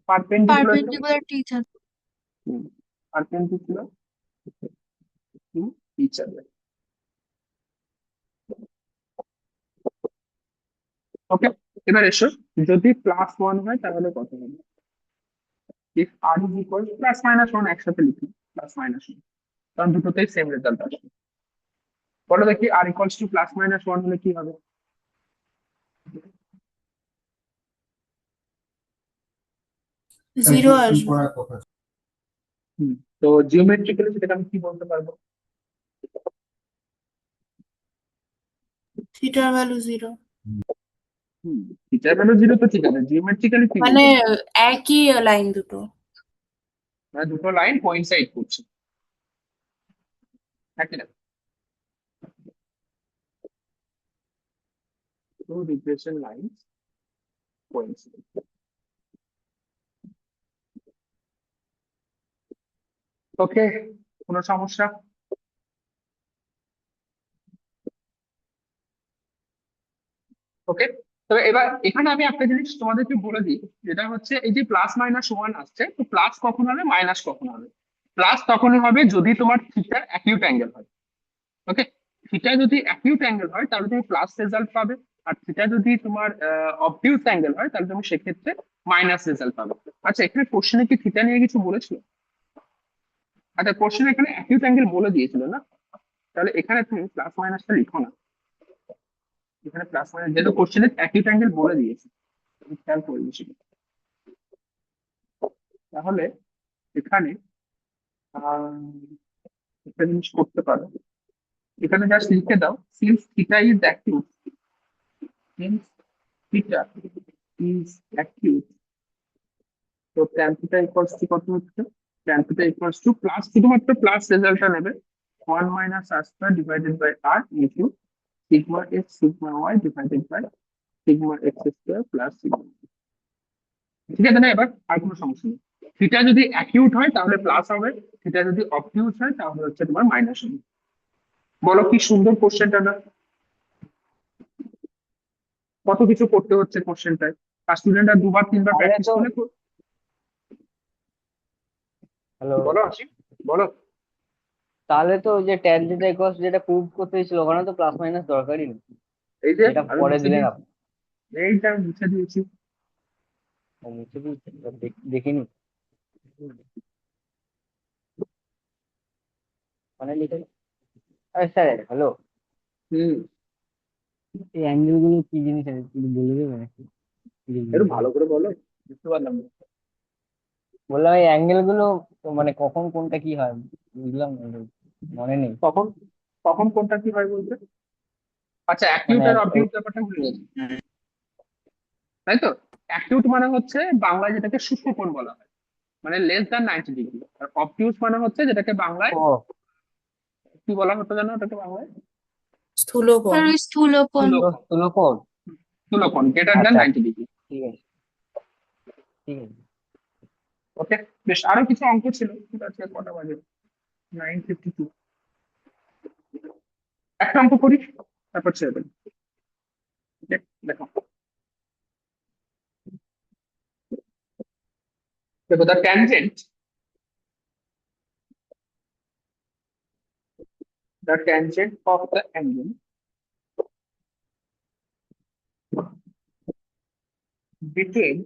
perpendicular teacher. perpendicular to each other. Okay, এবার এসো যদি প্লাস 1 হয় তাহলে কত হবে, if r is equal plus minus 1 একসাথে লিখি প্লাস মাইনাস 1, কারণ দুটোতেই সেম রেজাল্ট আসবে। বলো দেখি r equals to plus minus 1 হলে কি হবে? 0 আসবে। তো জিওমেট্রিক্যালি সেটাকে আমি কি বলতে পারবো? থিটার ভ্যালু 0। থিটার ভ্যালু 0 তো ঠিক আছে, জিওমেট্রিক্যালি কি মানে বলবো? একই লাইন দুটো। মানে দুটো লাইন কোইনসাইড করছে, হ্যাঁ কি না? two regression lines coincident. ওকে, কোনো সমস্যা? ওকে, তবে এবার এখানে আমি একটা জিনিস তোমাদেরকে বলে দিই, যেটা হচ্ছে এই যে প্লাস মাইনাস ওয়ান আসছে, তো প্লাস কখন হবে মাইনাস কখন হবে? প্লাস তখনই হবে যদি তোমার থিটার অ্যাকিউট অ্যাঙ্গেল হয়। ওকে, থিটা যদি অ্যাকিউট অ্যাঙ্গেল হয় তাহলে তুমি প্লাস রেজাল্ট পাবে, আর থিটা যদি তোমার অবটিউস অ্যাঙ্গেল হয় তাহলে তুমি সেক্ষেত্রে মাইনাস রেজাল্ট পাবে। আচ্ছা, এখানে কোশ্চেনে কি থিটা নিয়ে কিছু বলেছিল? আচ্ছা, কোশ্চেনে এখানে অ্যাকিউট অ্যাঙ্গেল বলে দিয়েছিল না? তাহলে এখানে তুমি প্লাস মাইনাসটা লিখো না, এখানে প্লাস মাইনাস যেহেতু কোশ্চেনে অ্যাকিউট অ্যাঙ্গেল বলে দিয়েছে, তুমি খেয়াল করে সেটা। তাহলে এখানে আহ, একটা জিনিস করতে পারো, এখানে জাস্ট লিখে দাও since theta is acute, since theta is acute, তো tan থিটা ইকুয়ালস টু কত হচ্ছে? tan theta equals to plus, শুধুমাত্র প্লাস রেজাল্টটা নেবে, 1 minus r square divided by r into sigma x sigma y divided by sigma x square plus sigma. ঠিক আছে না? এবার আর কোনো সমস্যা নেই। থিটা যদি অ্যাকিউট হয় তাহলে প্লাস হবে, থিটা যদি অবটিউট হয় তাহলে হচ্ছে তোমার মাইনাস হবে। বলো কি সুন্দর কোশ্চেনটা না? কত কিছু করতে হচ্ছে কোশ্চেনটায়, আর স্টুডেন্টরা দুবার তিনবার তাহলে প্র্যাকটিস তো করলে হ্যালো, বলো আশিক, বলো। তাহলে তো ওই যে ট্যান থিটা ইকুয়ালস যেটা প্রুভ করতে হয়েছিল ওখানে তো প্লাস মাইনাস দরকারই নেই, এই যে যেটা আমি পরে মুছে দিলেন দিয়েছি, আপনি। এইটা আমি মুছে দিয়েছি। ও, মুছে দিয়েছেন? দেখিনি মানে লিখে। আরে স্যার হ্যালো, হুম, এই অ্যাঙ্গেল গুলো কি জিনিস আছে একটু বলে দেবেন একটু? Please একটু বলতে ভালো হবে। করে বলো, বুঝতে পারলাম না। বললাম এই অ্যাঙ্গেল গুলো তো মানে কখন কোনটা কি হয় বুঝলাম না, মনে নেই। কখন কখন কোনটা কি হয় বলতে? আচ্ছা, অ্যাকিউট মানে আর অবটিউট ব্যাপারটা ভুলে গেছি, তাই তো? অ্যাকিউট মানে হচ্ছে বাংলায় যেটাকে সূক্ষ্মকোণ বলা হয়, মানে লেস দ্যান 90 ডিগ্রি, আর অবটিউট মানে হচ্ছে যেটাকে বাংলায় ও কি বলা হতো জানো ওটাকে বাংলায়? স্থূলকোণ। আর ওই স্থূলকোণ। স্থূলকোণ। স্থূলকোণ। স্থূলকোণ গ্রেটার দ্যান আচ্ছা আচ্ছা, 90 ডিগ্রি। ঠিক আছে ঠিক আছে। ওকে, বেশ, আরো কিছু অঙ্ক ছিল, ঠিক আছে, কটা বাজে? 9:52। একটা অঙ্ক করি, তারপর ছেড়ে দেবো। ওকে, দেখো দেখো the tangent of the angle between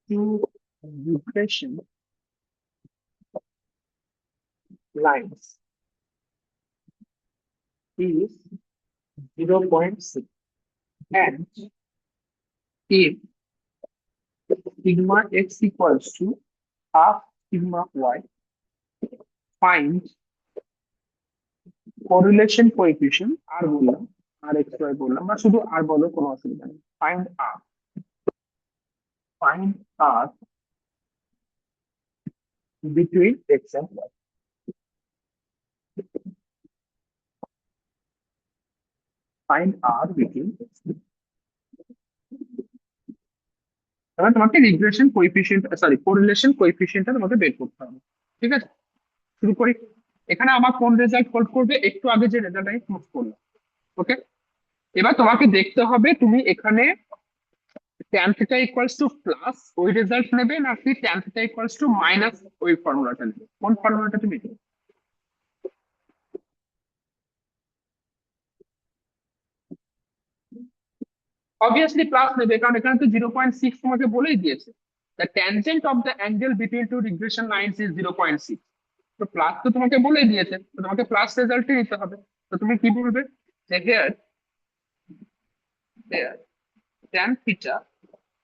two regression lines is 0.6, and if sigma x equals to half sigma y, find correlation coefficient আর বললাম, আর এক্স ওয়াই বললাম, বা শুধু আর বলো, কোনো অসুবিধা নেই। Find r between x and y. Find r between x and y. এবার তোমাকে রিগ্রেশন কোএফিসিয়েন্ট, সরি কোরিলেশন কোএফিসিয়েন্টটা তোমাকে বের করতে হবে। ঠিক আছে, শুরু করি। এখানে আমার কোন রেজাল্ট হোল্ড করবে? একটু আগে যে রেজাল্ট আমি প্রুভ করলাম। ওকে, এবার তোমাকে দেখতে হবে তুমি এখানে tan theta equals to plus ওই রেজাল্ট নেবে নাকি tan theta equals two minus ওই ফর্মুলাটা নেবে, কোন ফর্মুলাটা তুমি নেবে? অবভিয়াসলি প্লাস নেবে, কারণ এখানে তো 0.6 তোমাকে বলেই দিয়েছে, the tangent of the angle between two regression lines is 0.6, তো প্লাস তো তোমাকে বলেই দিয়েছে, তো তোমাকে প্লাস রেজাল্টই নিতে হবে। তো তুমি কি বলবে যে here tan theta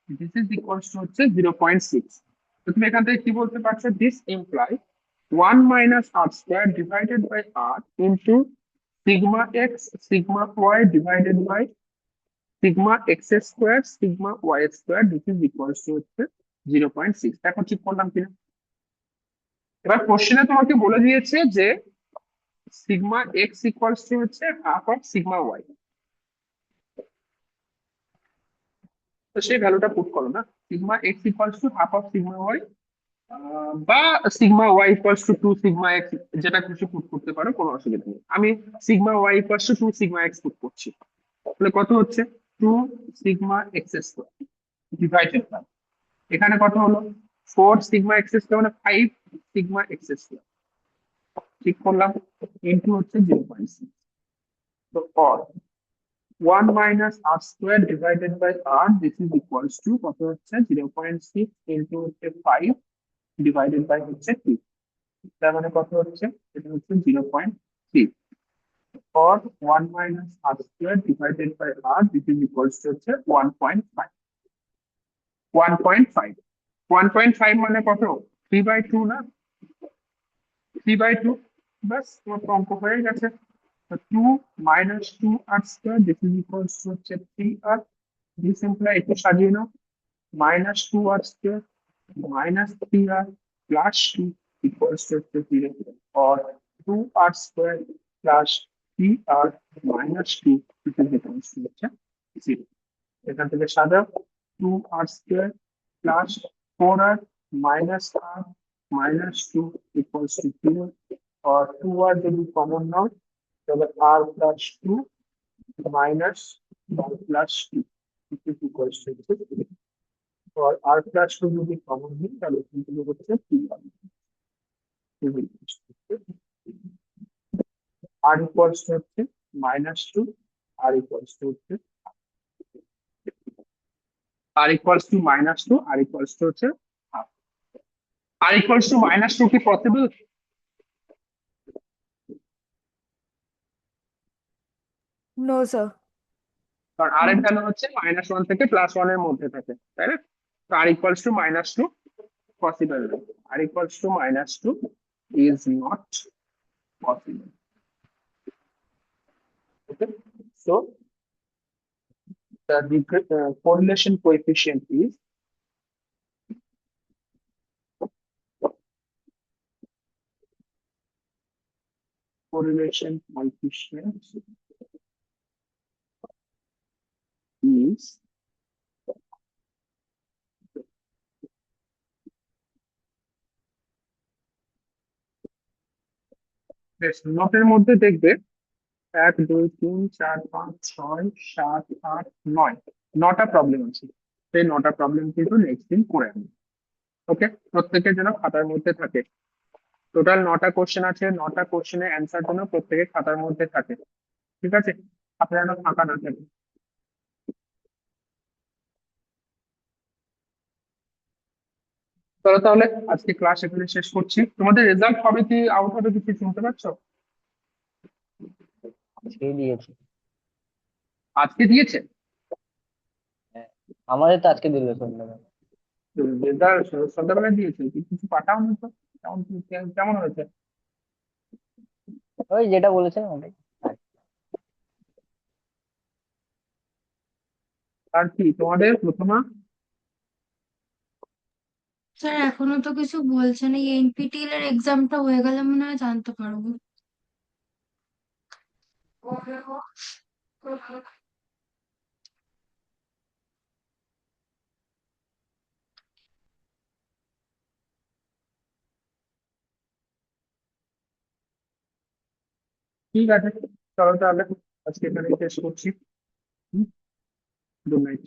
this is equals to হচ্ছে 0.6, তো তুমি এখান থেকে কি বলতে পারছো? This imply 1 minus r square divided by r into sigma x sigma y divided by sigma x square sigma y square, this is equals to হচ্ছে 0.6। দেখো ঠিক করলাম কিনা? এবার কোশ্চেনে তোমাকে বলে দিয়েছে যে সিগমা এক্স ইকুয়ালস টু হচ্ছে হাফ অফ সিগমা ওয়াই। তো সেই ভ্যালুটা পুট করো না, sigma x equals to half of sigma y, বা sigma y equals to two sigma x, যেটা খুশি পুট করতে পারো, কোনো অসুবিধা নেই। আমি sigma y equals to two sigma x put করছি। তাহলে কত হচ্ছে, two sigma x square divided by, এখানে কত হলো, ফোর সিগমা এক্স স্কোয়ার মানে ফাইভ সিগমা এক্স স্কোয়ার, ঠিক করলাম, ইন্টু হচ্ছে 0.6। তো or 1 minus r square divided by r, this is equals to কত হচ্ছে 0.6 into হচ্ছে 5 divided by হচ্ছে 3, তার মানে কত হচ্ছে, এটা হচ্ছে 0.3। or 1 minus r square divided by r, this is equals to হচ্ছে 1.5। 1.5, 1.5 মানে কত, 3/2 না, 3/2, বাস তোমার অঙ্ক হয়ে গেছে। তো 2 minus 2r square, this is equals to হচ্ছে 3r, this imply একটু সাজিয়ে নাও, minus 2r square minus 3r plus 2 equals to 0, or 2r square plus 3r minus 2, this is equals to 0। এখান থেকে সাজাও, 2r square plus 4r minus r minus 2 equals to 0, or 2r যদি common নাও তবে r plus 2 minus r plus 2, this is equals to 0। or r plus 2 যদি common নিই তাহলে এখান থেকে হচ্ছে 3r। r equals to হচ্ছে -2, r equals to হচ্ছে r equals to -2, r equals to হচ্ছে half। r equals to -2 কি পসিবল? No, sir. কারণ r এর ভ্যালু হচ্ছে -1 থেকে +1 এর মধ্যে থাকে, তাই না? তো r equals to -2 পসিবল না, r equals to -2 is not possible। Okay, so the correlation coefficient is correlation coefficient is নোটের মধ্যে দেখবে 1 2 3 4 5 6 7 8 9, 9টা প্রবলেম আছে। সেই 9টা প্রবলেম কিন্তু নেক্সট দিন করে আনবে। ওকে, প্রত্যেকের জন্য খাতার মধ্যে থাকে, টোটাল 9টা কোশ্চেন আছে, 9টা কোশ্চেনের অ্যান্সার জন্য প্রত্যেকের খাতার মধ্যে থাকে, ঠিক আছে? আপনারা যেন ফাঁকা না থাকে। চলো তাহলে আজকে ক্লাস এখানে শেষ করছি। তোমাদের রেজাল্ট কবে কি আউট হবে কিছু শুনতে পাচ্ছ? আজকে দিয়েছে। আজকে দিয়েছে? হ্যাঁ, আমাদের তো আজকে দিল সন্ধ্যাবেলা। রেজাল্ট সন্ধ্যাবেলা দিয়েছে, কিছু পাঠাওনি তো, কেমন কেমন হয়েছে? ওই যেটা বলেছেন ওটাই। আর কি তোমাদের প্রথমা? স্যার এখনো তো কিছু বলছেন, এই এনপিটিএল এর এক্সামটা হয়ে গেলে মনে হয় জানতে পারবো। ঠিক আছে, চলো তাহলে আজকে এখানে শেষ করছি। Good night.